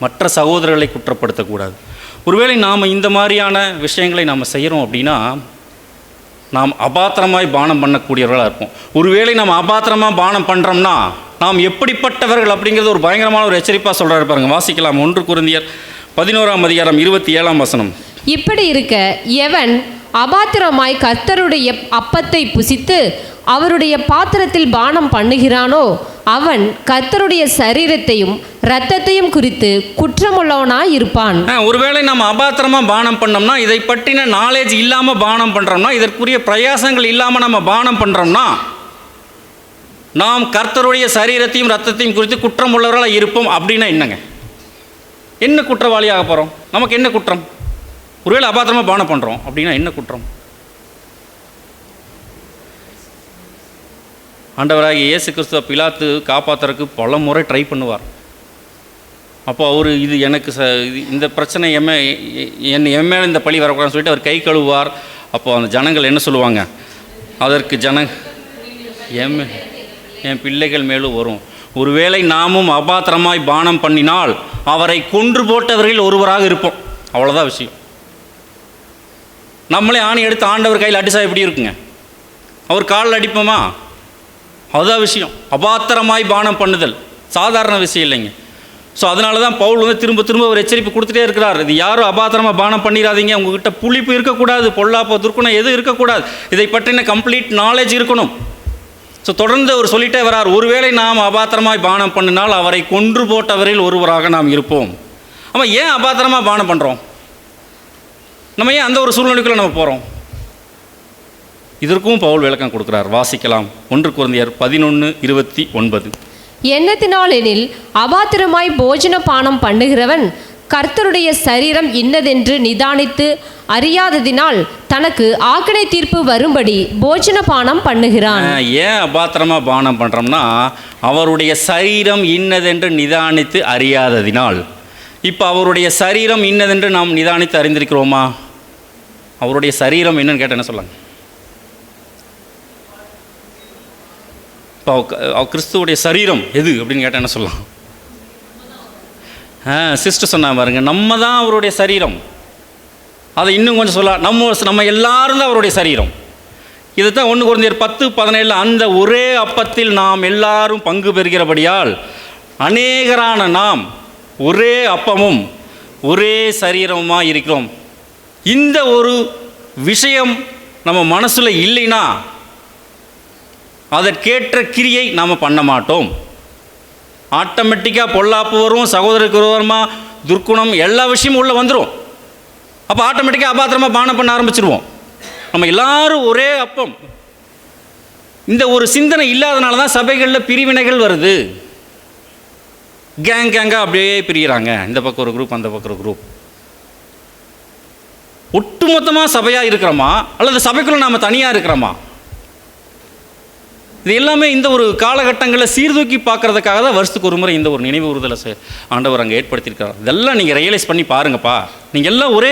A: மற்ற சகோதரர்களை குற்றப்படுத்தக்கூடாது. ஒருவேளை நாம் இந்த மாதிரியான விஷயங்களை நாம் செய்கிறோம் அப்படின்னா நாம் அபாத்திரமாய் பானம் பண்ணக்கூடியவர்களாக இருப்போம். ஒருவேளை நாம் அபாத்திரமாக பானம் பண்ணுறோம்னா நாம் எப்படிப்பட்டவர்கள் அப்படிங்கிறது ஒரு பயங்கரமான ஒரு எச்சரிப்பாக சொல்கிறாரு பாருங்க. வாசிக்கலாம். 1 கொரிந்தியர் 11ஆம் அதிகாரம் 27ஆம் வசனம்.
B: இப்படி இருக்க எவன் அபாத்திரமாய் கர்த்தருடைய அப்பத்தை புசித்து அவருடைய பாத்திரத்தில் பானம் பண்ணுகிறானோ அவன் கர்த்தருடைய சரீரத்தையும் இரத்தத்தையும் குறித்து குற்றமுள்ளவனாய் இருப்பான்.
A: ஒருவேளை நம்ம அபாத்திரமாக பானம் பண்ணோம்னா, இதை பற்றின நாலேஜ் இல்லாமல் பானம் பண்ணுறோம்னா, இதற்குரிய பிரயாசங்கள் இல்லாமல் நம்ம பானம் பண்ணுறோம்னா நாம் கர்த்தருடைய சரீரத்தையும் இரத்தத்தையும் குறித்து குற்றம் உள்ளவர்களாக இருப்போம். அப்படின்னா என்னங்க? என்ன குற்றவாளியாக போகிறோம்? நமக்கு என்ன குற்றம்? ஒருவேளை அபாத்திரமாக பானம் பண்ணுறோம் அப்படின்னா என்ன குற்றம்? ஆண்டவராகிய இயேசு கிறிஸ்துவ பிலாத்து காப்பாற்றுறதுக்கு பல முறை ட்ரை பண்ணுவார். அப்போ அவர் இது எனக்கு இந்த பிரச்சனை என் மேலே இந்த பழி வரக்கூடாதுன்னு சொல்லிட்டு அவர் கை கழுவுவார். அப்போது அந்த ஜனங்கள் என்ன சொல்லுவாங்க? அதற்கு என் பிள்ளைகள் மேலும் வரும். ஒருவேளை நாமும் அபாத்திரமாய் பானம் பண்ணினால் அவரை கொன்று போட்டவர்கள் ஒருவராக இருப்போம். அவ்வளோதான் விஷயம். நம்மளே ஆணி எடுத்து ஆண்டவர் கையில் அடித்தா எப்படி இருக்குங்க? அவர் காலில் அடிப்போமா? அதுதான் விஷயம். அபாத்திரமாய் பானம் பண்ணுதல் சாதாரண விஷயம் இல்லைங்க. ஸோ அதனால தான் பவுல் திரும்ப திரும்ப ஒரு எச்சரிப்பு கொடுத்துட்டே இருக்கிறார். இது யாரும் அபாத்திரமாக பானம் பண்ணிடாதீங்க. உங்ககிட்ட புளிப்பு இருக்கக்கூடாது, பொல்லாப்போ துர்க்குணம் எதுவும் இருக்கக்கூடாது. இதை பற்றின கம்ப்ளீட் நாலேஜ் இருக்கணும். ஸோ தொடர்ந்து அவர் சொல்லிட்டே வரார். ஒருவேளை நாம் அபாத்திரமாய் பானம் பண்ணினால் அவரை கொன்று போட்டவரில் ஒருவராக நாம் இருப்போம். ஆமாம், ஏன் அபாத்திரமாக பானம் பண்ணுறோம்? நம்ம ஏன் அந்த ஒரு சூழ்நிலைக்குள்ளே நம்ம போகிறோம்? இதற்கும் பவுல் விளக்கம் கொடுக்குறார். வாசிக்கலாம். 1 கொரிந்தியர் 11:29.
B: எண்ணத்தினாலெனில் அபாத்திரமாய் போஜன பானம் பண்ணுகிறவன் கர்த்தருடைய சரீரம் இன்னதென்று நிதானித்து அறியாததினால் தனக்கு ஆக்கினை தீர்ப்பு வரும்படி போஜன பானம் பண்ணுகிறான்.
A: ஏன் அபாத்திரமாக பானம் பண்ணுறோம்னா அவருடைய சரீரம் இன்னதென்று நிதானித்து அறியாததினால். இப்போ அவருடைய சரீரம் இன்னதென்று நாம் நிதானித்து அறிந்திருக்கிறோமா? அவருடைய சரீரம் என்னன்னு கேட்டால் என்ன சொல்லலாம்? இப்போ கிறிஸ்துவுடைய சரீரம் எது அப்படின்னு கேட்டால் என்ன சொல்லலாம்? சிஸ்டர் சொன்னா பாருங்க, நம்ம தான் அவருடைய சரீரம். அதை இன்னும் கொஞ்சம் சொல்லலாம், நம்ம எல்லாரும் தான் அவருடைய சரீரம். இதுதான் 1 கொரிந்தியர் 10:17. அந்த ஒரே அப்பத்தில் நாம் எல்லாரும் பங்கு பெறுகிறபடியால் அநேகரான நாம் ஒரே அப்பமும் ஒரே சரீரமுமாக இருக்கிறோம். இந்த ஒரு விஷயம் நம்ம மனசில் இல்லைன்னா அதற்கேற்ற கிரியை நாம் பண்ண மாட்டோம். ஆட்டோமேட்டிக்காக பொல்லாப்பு வரும், சகோதரருக்கு வருமா, துர்க்குணம் எல்லா விஷயமும் உள்ளே வந்துடும். அப்போ ஆட்டோமேட்டிக்காக அபாத்திரமாக பானம் பண்ண ஆரம்பிச்சிருவோம். நம்ம எல்லாரும் ஒரே அப்பம். இந்த ஒரு சிந்தனை இல்லாதனால தான் சபைகளில் பிரிவினைகள் வருது. கேங்காக அப்படியே பிரிகிறாங்க. இந்த பக்கம் ஒரு குரூப், அந்த பக்கம் ஒரு குரூப். ஒட்டுமொத்தமாக சபையாக இருக்கிறோமா அல்லது சபைக்குள்ளே நாம் தனியாக இருக்கிறோமா? இது எல்லாமே இந்த ஒரு காலகட்டங்களில் சீர்தூக்கி பார்க்குறதுக்காக தான் வருஷத்துக்கு ஒரு முறை இந்த ஒரு நினைவு ஊறுதலை ஆண்டவர் அங்கே ஏற்படுத்தியிருக்கார். இதெல்லாம் நீங்கள் ரியலைஸ் பண்ணி பாருங்கப்பா. நீங்கள் எல்லாம் ஒரே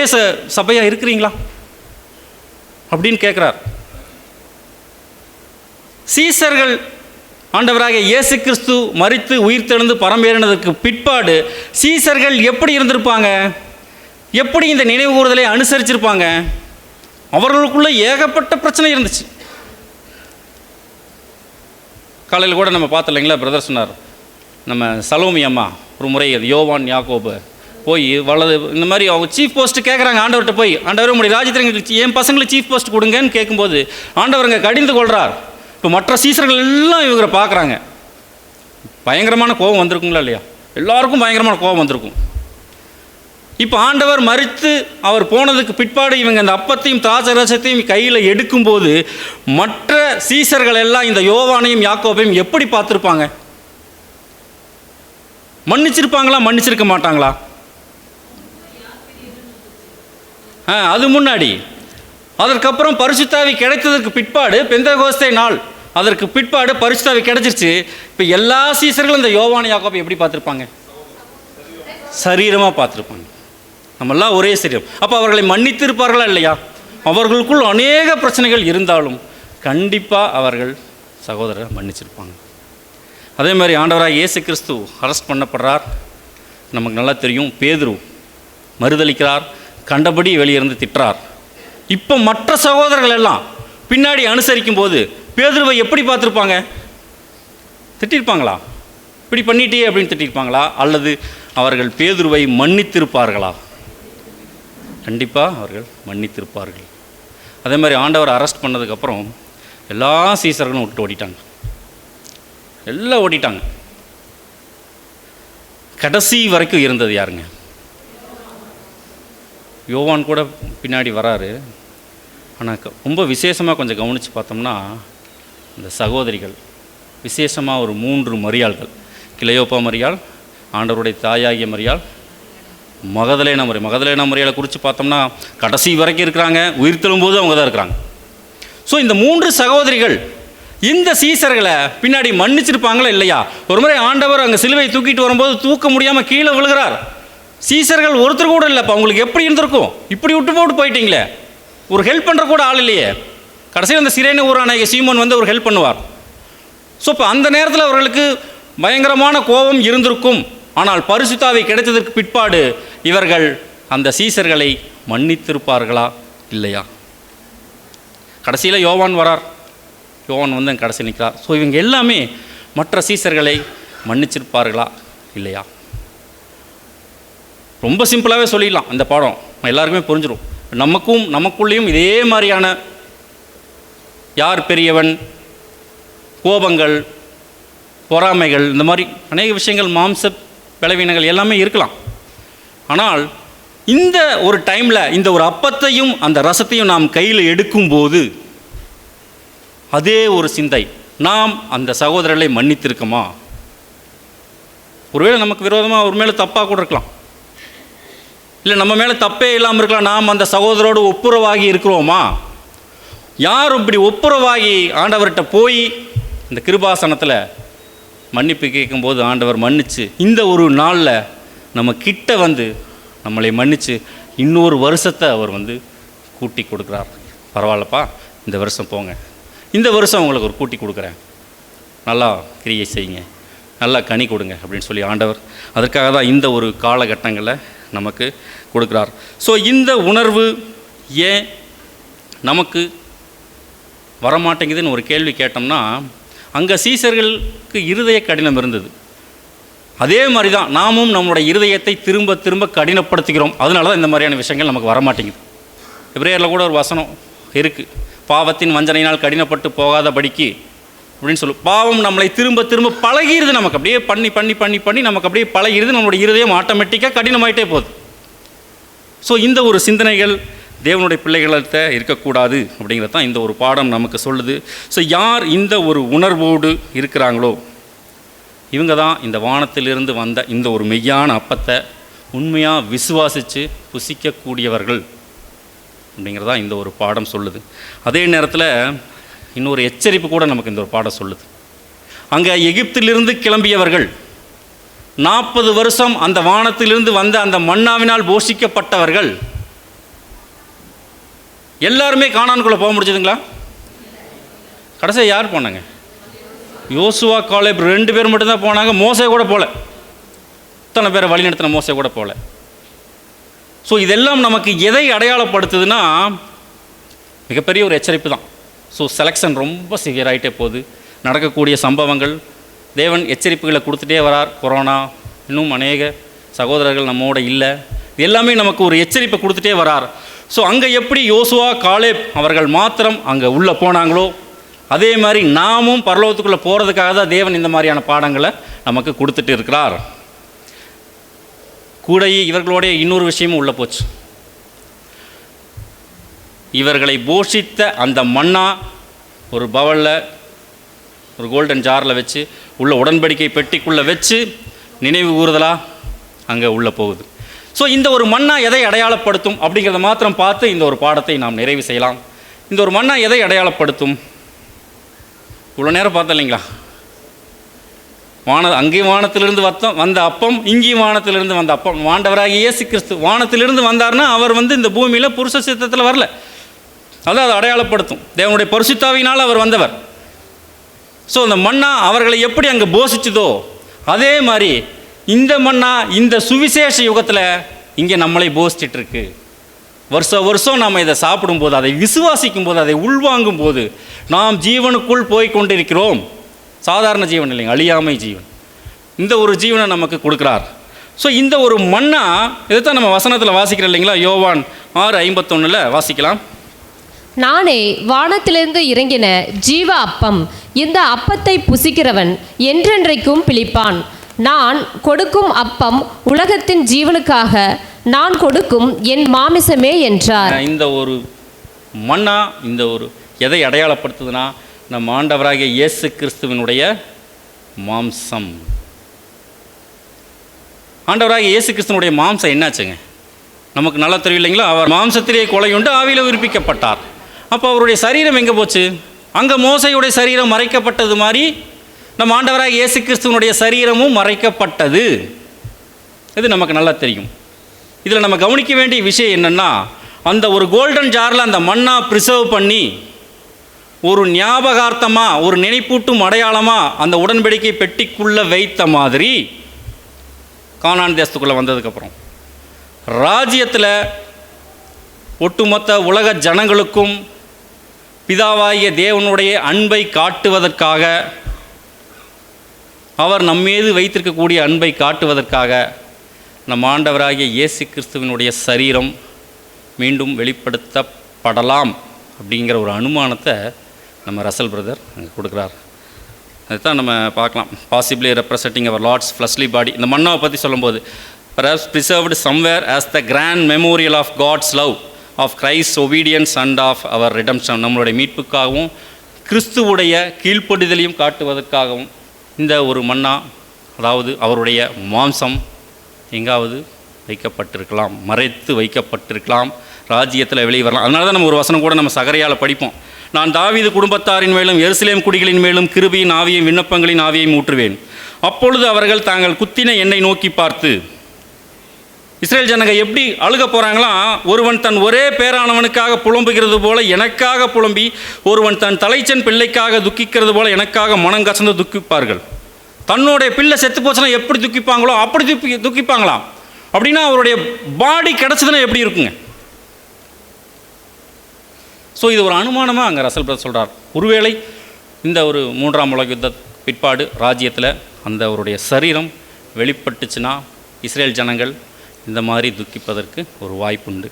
A: சபையாக இருக்கிறீங்களா அப்படின்னு கேட்குறார். சீசர்கள் ஆண்டவராக இயேசு கிறிஸ்து மரித்து உயிர்த்தெழுந்து பரம்பேறினதுக்கு பிற்பாடு சீசர்கள் எப்படி இருந்திருப்பாங்க? எப்படி இந்த நினைவு கூறுதலை அனுசரிச்சிருப்பாங்க? அவர்களுக்குள்ளே ஏகப்பட்ட பிரச்சனை இருந்துச்சு. காலையில் கூட நம்ம பார்த்து இல்லைங்களா, பிரதர் சொன்னார், நம்ம சலோமி அம்மா ஒரு முறை அது யோவான் யாக்கோபு போய் வலது இந்த மாதிரி அவங்க சீஃப் போஸ்ட்டு கேட்குறாங்க ஆண்டவர்கிட்ட போய், ஆண்டவர் உங்களுடைய ராஜ்யத்தில் என் பசங்களுக்கு சீஃப் போஸ்ட் கொடுங்கன்னு கேட்கும்போது ஆண்டவருங்க கடிந்து கொள்கிறார். இப்போ மற்ற சீசர்கள் எல்லாம் இவங்களை பார்க்குறாங்க. பயங்கரமான கோபம் வந்திருக்குங்களா இல்லையா? எல்லாருக்கும் பயங்கரமான கோபம் வந்திருக்கும். இப்போ ஆண்டவர் மரித்து அவர் போனதுக்கு பிற்பாடு இவங்க அந்த அப்பத்தையும் திராட்சரசத்தையும் கையில் எடுக்கும்போது மற்ற சீசர்கள் எல்லாம் இந்த யோவானையும் யாக்கோபையும் எப்படி பார்த்துருப்பாங்க? மன்னிச்சிருப்பாங்களா, மன்னிச்சிருக்க மாட்டாங்களா? அது முன்னாடி. அதற்கப்புறம் பரிசுத்தாவி கிடைத்ததற்கு பிற்பாடு பெந்தெகோஸ்தே நாள், அதற்கு பிற்பாடு பரிசுத்தாவி கிடைச்சிருச்சு. இப்போ எல்லா சீசர்களும் இந்த யோவானை யாக்கோபை எப்படி பார்த்துருப்பாங்க? சரீரமாக பார்த்துருப்பாங்க. நம்மெல்லாம் ஒரே சரீரம். அப்போ அவர்களை மன்னித்திருப்பார்களா இல்லையா? அவர்களுக்குள் அநேக பிரச்சனைகள் இருந்தாலும் கண்டிப்பாக அவர்கள் சகோதரரை மன்னிச்சிருப்பாங்க. அதே மாதிரி ஆண்டவராக இயேசு கிறிஸ்து அரெஸ்ட் பண்ணப்படுறார். நமக்கு நல்லா தெரியும். பேதுரு மறுதளிக்கிறார், கண்டபடி வெளியிருந்து திட்டுறார். இப்போ மற்ற சகோதரர்கள் எல்லாம் பின்னாடி அனுசரிக்கும் போது பேதுருவை எப்படி பார்த்துருப்பாங்க? திட்டிருப்பாங்களா? இப்படி பண்ணிட்டே அப்படின்னு திட்டிருப்பாங்களா? அல்லது அவர்கள் பேதுருவை மன்னித்திருப்பார்களா? கண்டிப்பாக அவர்கள் மன்னித்திருப்பார்கள். அதே மாதிரி ஆண்டவர் அரெஸ்ட் பண்ணதுக்கப்புறம் எல்லா சீசர்களும் விட்டு ஓடிட்டாங்க. எல்லாம் ஓடிட்டாங்க. கடைசி வரைக்கும் இருந்தது யாருங்க? யோவான் கூட பின்னாடி வராரு. ஆனால் ரொம்ப விசேஷமாக கொஞ்சம் கவனித்து பார்த்தோம்னா இந்த சகோதரிகள் விசேஷமாக ஒரு 3 மரியாள்கள், கிளையோப்பா மரியாள், ஆண்டவருடைய தாயாகிய மரியாள், மகதலேனா மரியாளை குறித்து பார்த்தோம்னா கடைசி வரைக்கும் இருக்கிறாங்க. உயிர் தெழும்போது அவங்க தான் இருக்கிறாங்க. ஸோ இந்த 3 சகோதரிகள் இந்த சீசர்களை பின்னாடி மன்னிச்சிருப்பாங்களா இல்லையா? ஒரு முறை ஆண்டவர் அங்கே சிலுவை தூக்கிட்டு வரும்போது தூக்க முடியாமல் கீழே விழுகிறார். சீசர்கள் ஒருத்தர் கூட இல்லைப்பா. உங்களுக்கு எப்படி இருந்திருக்கும்? இப்படி விட்டு போட்டு போயிட்டீங்களே, ஒரு ஹெல்ப் பண்ணுற கூட ஆள் இல்லையே. கடைசியில் அந்த சிரேன ஊரான சீமோன் வந்து ஒரு ஹெல்ப் பண்ணுவார். ஸோ இப்போ அந்த நேரத்தில் அவர்களுக்கு பயங்கரமான கோபம் இருந்திருக்கும். ஆனால் பரிசுத்த ஆவி கிடைத்ததற்கு பிற்பாடு இவர்கள் அந்த சீசர்களை மன்னித்திருப்பார்களா இல்லையா? கடைசியில் யோவான் வரார். யோவான் வந்து கடைசி நிற்கிறார். ஸோ இவங்க எல்லாமே மற்ற சீசர்களை மன்னிச்சிருப்பார்களா இல்லையா? ரொம்ப சிம்பிளாகவே சொல்லிடலாம். அந்த பாடம் எல்லாருக்குமே புரிஞ்சிடும். நமக்குள்ளேயும் இதே மாதிரியான யார் பெரியவன், கோபங்கள், பொறாமைகள், இந்த மாதிரி அநேக விஷயங்கள், மாம்ச பலவீனங்கள் எல்லாமே இருக்கலாம். ஆனால் இந்த ஒரு டைமில் இந்த ஒரு அப்பத்தையும் அந்த ரசத்தையும் நாம் கையில் எடுக்கும்போது அதே ஒரு சிந்தை, நாம் அந்த சகோதரர்களை மன்னித்திருக்கோமா? ஒருவேளை நமக்கு விரோதமாக ஒரு மேலே தப்பாக கூட இருக்கலாம், இல்லை நம்ம மேலே தப்பே இல்லாமல் இருக்கலாம். நாம் அந்த சகோதரோடு ஒப்புரவாகி இருக்கிறோமா? யார் இப்படி ஒப்புரவாகி ஆண்டவர்கிட்ட போய் இந்த கிருபாசனத்தில் மன்னிப்பு கேட்கும்போது ஆண்டவர் மன்னிச்சு இந்த ஒரு நாளில் நம்ம கிட்ட வந்து நம்மளை மன்னித்து இன்னொரு வருஷத்தை அவர் வந்து கூட்டி கொடுக்குறார். பரவாயில்லப்பா, இந்த வருஷம் போங்க, இந்த வருஷம் உங்களுக்கு ஒரு கூட்டி கொடுக்குறேன், நல்லா கிரியை செய்யுங்க, நல்லா கனி கொடுங்க அப்படின்னு சொல்லி ஆண்டவர் அதற்காக தான் இந்த ஒரு காலகட்டங்களை நமக்கு கொடுக்குறார். ஸோ இந்த உணர்வு ஏன் நமக்கு வரமாட்டேங்குதுன்னு ஒரு கேள்வி கேட்டோம்னா, அங்கே சீசர்களுக்கு இருதய கடினம் இருந்தது. அதே மாதிரி தான் நாமும் நம்மளுடைய இருதயத்தை திரும்ப திரும்ப கடினப்படுத்துகிறோம். அதனால தான் இந்த மாதிரியான விஷயங்கள் நமக்கு வரமாட்டேங்குது. எபிரேயரில் கூட ஒரு வசனம் இருக்குது, பாவத்தின் வஞ்சனையினால் கடினப்பட்டு போகாதபடிக்கு அப்படின்னு சொல்லு. பாவம் நம்மளை திரும்ப திரும்ப பழகிடுது. நமக்கு அப்படியே பண்ணி பண்ணி பண்ணி பண்ணி நமக்கு அப்படியே பழகிடுது. நம்மளுடைய இருதயம் ஆட்டோமேட்டிக்காக கடினமாயிட்டே போகுது. ஸோ இந்த ஒரு சிந்தனைகள் தேவனுடைய பிள்ளைகள்கிட்ட இருக்கக்கூடாது அப்படிங்கிறது தான் இந்த ஒரு பாடம் நமக்கு சொல்லுது. ஸோ யார் இந்த ஒரு உணர்வோடு இருக்கிறாங்களோ இவங்க தான் இந்த வானத்திலிருந்து வந்த இந்த ஒரு மெய்யான அப்பத்தை உண்மையாக விசுவாசித்து புசிக்கக்கூடியவர்கள் அப்படிங்கிறதா இந்த ஒரு பாடம் சொல்லுது. அதே நேரத்தில் இன்னொரு எச்சரிப்பு கூட நமக்கு இந்த ஒரு பாடம் சொல்லுது. அங்கே எகிப்திலிருந்து கிளம்பியவர்கள் 40 வருஷம் அந்த வானத்திலிருந்து வந்த அந்த மன்னாவினால் போஷிக்கப்பட்டவர்கள் எல்லாருமே கானானுக்குள்ளே போக முடிஞ்சதுங்களா? கடைசியாக யார் போனாங்க? யோசுவா, காலேப் 2 பேர் மட்டும்தான் போனாங்க. மோசே கூட போகல. இத்தனை பேரை வழிநடத்தின மோசே கூட போகல. ஸோ இதெல்லாம் நமக்கு எதை அடையாளப்படுத்துதுன்னா மிகப்பெரிய ஒரு எச்சரிப்பு தான். ஸோ செலெக்ஷன் ரொம்ப சிவியராகிட்டே போகுது. நடக்கக்கூடிய சம்பவங்கள், தேவன் எச்சரிப்புகளை கொடுத்துட்டே வரார். கொரோனா, இன்னும் அநேக சகோதரர்கள் நம்மோட இல்லை, இது எல்லாமே நமக்கு ஒரு எச்சரிப்பை கொடுத்துட்டே வரார். ஸோ அங்கே எப்படி யோசுவா, காலேப் அவர்கள் மாத்திரம் அங்கே உள்ளே போனாங்களோ அதே மாதிரி நாமும் பரலோகத்துக்குள்ளே போகிறதுக்காக தான் தேவன் இந்த மாதிரியான பாடங்களை நமக்கு கொடுத்துட்டு இருக்கிறார். கூட இவர்களோடைய இன்னொரு விஷயமும் உள்ளே போச்சு. இவர்களை போஷித்த அந்த மன்னா ஒரு பவலில், ஒரு கோல்டன் ஜாரில் வச்சு உள்ள உடன்படிக்கை பெட்டிக்குள்ளே வச்சு நினைவு கூறுதலாக அங்கே உள்ளே போகுது. ஸோ இந்த ஒரு மன்னா எதை அடையாளப்படுத்தும் அப்படிங்கிறத மாத்திரம் பார்த்து இந்த ஒரு பாடத்தை நாம் நிறைவு செய்யலாம். இந்த ஒரு மன்னா எதை அடையாளப்படுத்தும்? இவ்வளோ நேரம் பார்த்தோம் இல்லைங்களா? அங்கேயும் வானத்திலிருந்து வந்த அப்பம், இங்கேயும் வானத்திலிருந்து வந்த அப்பம். ஆண்டவராகிய இயேசு கிறிஸ்து வானத்திலிருந்து வந்தார்னா அவர் இந்த பூமியில் புருஷ சித்தத்தில் வரல. அதான் அதை அடையாளப்படுத்தும். தேவனுடைய பரிசுத்தாவினால் அவர் வந்தவர். ஸோ அந்த மன்னா அவர்களை எப்படி அங்கே போஷிச்சுதோ அதே மாதிரி இந்த மன்னா இந்த சுவிசேஷ யுகத்தில் இங்கே நம்மளை போஷிச்சிட்ருக்கு. வருஷம் நாம் இதை சாப்பிடும்போது, அதை விசுவாசிக்கும் போது, அதை உள்வாங்கும் போது நாம் ஜீவனுக்குள் போய் கொண்டிருக்கிறோம். சாதாரண ஜீவன் இல்லைங்க, அழியாமை ஜீவன். இந்த ஒரு ஜீவனை நமக்கு கொடுக்குறார். ஸோ இந்த ஒரு மன்னா இதைத்தான் நம்ம வசனத்தில் வாசிக்கிறோம் இல்லைங்களா? யோவான் 6:51 வாசிக்கலாம்.
B: நானே வானத்திலிருந்து இறங்கின ஜீவ அப்பம், இந்த அப்பத்தை புசிக்கிறவன் என்றென்றைக்கும் பிழைப்பான். நான் கொடுக்கும் அப்பம் உலகத்தின் ஜீவனுக்காக நான் கொடுக்கும் என் மாமிசமே என்றார்.
A: இந்த ஒரு மன்னா இந்த ஒரு எதை அடையாளப்படுத்துதுன்னா, நம் ஆண்டவராகிய இயேசு கிறிஸ்துவினுடைய மாம்சம். ஆண்டவராகிய இயேசு கிறிஸ்துவனுடைய மாம்சம் என்னாச்சுங்க? நமக்கு நல்லா தெரியும் இல்லைங்களா? அவர் மாம்சத்திலே கொலையுண்டு ஆவியில் உயிர்ப்பிக்கப்பட்டார். அப்போ அவருடைய சரீரம் எங்கே போச்சு? அங்கே மோசையுடைய சரீரம் மறைக்கப்பட்டது மாதிரி நம்ம ஆண்டவராகிய இயேசு கிறிஸ்துவனுடைய சரீரமும் மறைக்கப்பட்டது. இது நமக்கு நல்லா தெரியும். இதில் நம்ம கவனிக்க வேண்டிய விஷயம் என்னென்னா, அந்த ஒரு கோல்டன் ஜாரில் அந்த மண்ணா ப்ரிசர்வ் பண்ணி ஒரு ஞாபகார்த்தமாக, ஒரு நினைப்பூட்டும் அடையாளமாக அந்த உடன்படிக்கை பெட்டிக்குள்ளே வைத்த மாதிரி கானான் தேசத்துக்குள்ளே வந்ததுக்கப்புறம் ராஜ்யத்தில் ஒட்டுமொத்த உலக ஜனங்களுக்கும் பிதாவாகிய தேவனுடைய அன்பை காட்டுவதற்காக, அவர் நம்மீது வைத்திருக்கக்கூடிய அன்பை காட்டுவதற்காக நம் ஆண்டவராகிய இயேசு கிறிஸ்துவினுடைய சரீரம் மீண்டும் வெளிப்படுத்தப்படலாம் அப்படிங்கிற ஒரு அனுமானத்தை நம்ம ரசல் பிரதர் அங்கே கொடுக்குறார். அதுதான் நம்ம பார்க்கலாம். பாசிபிளி ரெப்ரசன்டிங் அவர் லார்ட்ஸ் ஃப்ளஷ்லி பாடி. இந்த மன்னாவை பற்றி சொல்லும்போது, perhaps preserved somewhere as the grand memorial of God's love, of Christ's obedience and of our redemption. நம்மளுடைய மீட்புக்காகவும் கிறிஸ்துவுடைய கீழ்ப்படிதலையும் காட்டுவதற்காகவும் இந்த ஒரு மன்னா, அதாவது அவருடைய மாம்சம் எங்காவது வைக்கப்பட்டிருக்கலாம், மறைத்து வைக்கப்பட்டிருக்கலாம், ராஜ்யத்தில் வெளியே வரலாம். அதனால தான் நம்ம ஒரு வசனம் கூட நம்ம சகரியால் படிப்போம். நான் தாவீது குடும்பத்தாரின் மேலும் எருசலேம் குடிகளின் மேலும் கிருபையின் ஆவியையும் விண்ணப்பங்களின் ஆவியையும் ஊற்றுவேன். அப்பொழுது அவர்கள் தாங்கள் குத்தின என்னை நோக்கி பார்த்து, இஸ்ரேல் ஜனங்க எப்படி அழுக போகிறாங்களாம், ஒருவன் தன் ஒரே பேரானவனுக்காக புலம்புகிறது போல எனக்காக புலம்பி, ஒருவன் தன் தலைச்சன் பிள்ளைக்காக துக்கிக்கிறது போல எனக்காக மனம் கசந்து துக்கிப்பார்கள். தன்னுடைய பிள்ளை செத்து போச்சுன்னா எப்படி துக்கிப்பாங்களோ அப்படி துக்கிப்பாங்களாம். அப்படின்னா அவருடைய பாடி கிடச்சதுன்னா எப்படி இருக்குங்க? ஸோ இது ஒரு அனுமானமாக அங்கே ரசல் பிரதர் சொல்கிறார். ஒருவேளை இந்த ஒரு 3ஆம் உலக யுத்த பிற்பாடு ராஜ்யத்தில் அந்த அவருடைய சரீரம் வெளிப்பட்டுச்சுன்னா இஸ்ரேல் ஜனங்கள் இந்த மாதிரி துக்கிப்பதற்கு ஒரு வாய்ப்புண்டு.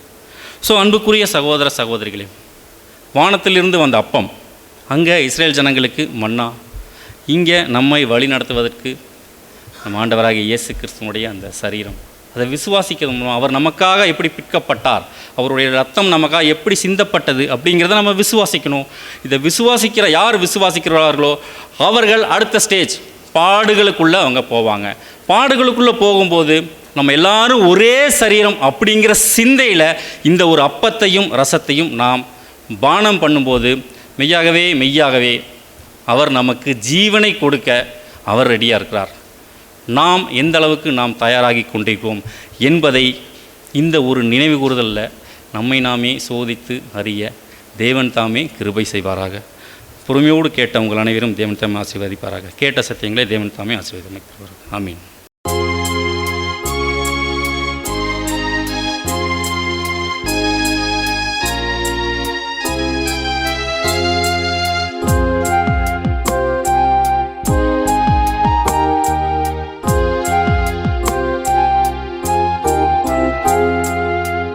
A: ஸோ அன்புக்குரிய சகோதர சகோதரிகளே, வானத்திலிருந்து வந்த அப்பம் அங்கே இஸ்ரேல் ஜனங்களுக்கு மன்னா, இங்கே நம்மை வழி நடத்துவதற்கு நம் ஆண்டவராகிய இயேசு கிறிஸ்துவனுடைய அந்த சரீரம். அதை விசுவாசிக்கிறது மூலம் அவர் நமக்காக எப்படி பிற்கப்பட்டார், அவருடைய ரத்தம் நமக்காக எப்படி சிந்தப்பட்டது அப்படிங்கிறத நம்ம விசுவாசிக்கணும். இதை யார் விசுவாசிக்கிறார்களோ அவர்கள் அடுத்த ஸ்டேஜ் பாடுகளுக்குள்ளே அவங்க போவாங்க. பாடுகளுக்குள்ளே போகும்போது நம்ம எல்லாரும் ஒரே சரீரம் அப்படிங்கிற சிந்தையில் இந்த ஒரு அப்பத்தையும் ரசத்தையும் நாம் பானம் பண்ணும்போது மெய்யாகவே அவர் நமக்கு ஜீவனை கொடுக்க அவர் ரெடியாக இருக்கிறார். நாம் எந்த அளவுக்கு நாம் தயாராகி கொண்டிருக்கிறோம் என்பதை இந்த ஒரு நினைவு கூறுதலில் நம்மை நாமே சோதித்து அறிய தேவன் தாமே கிருபை செய்வாராக. பொறுமையோடு கேட்ட உங்கள் அனைவரும் தேவன் தாமே ஆசீர்வதிப்பாராக. கேட்ட சத்தியங்களை தேவன் தாமே ஆசீர்வதிப்பாராக. ஆமீன்.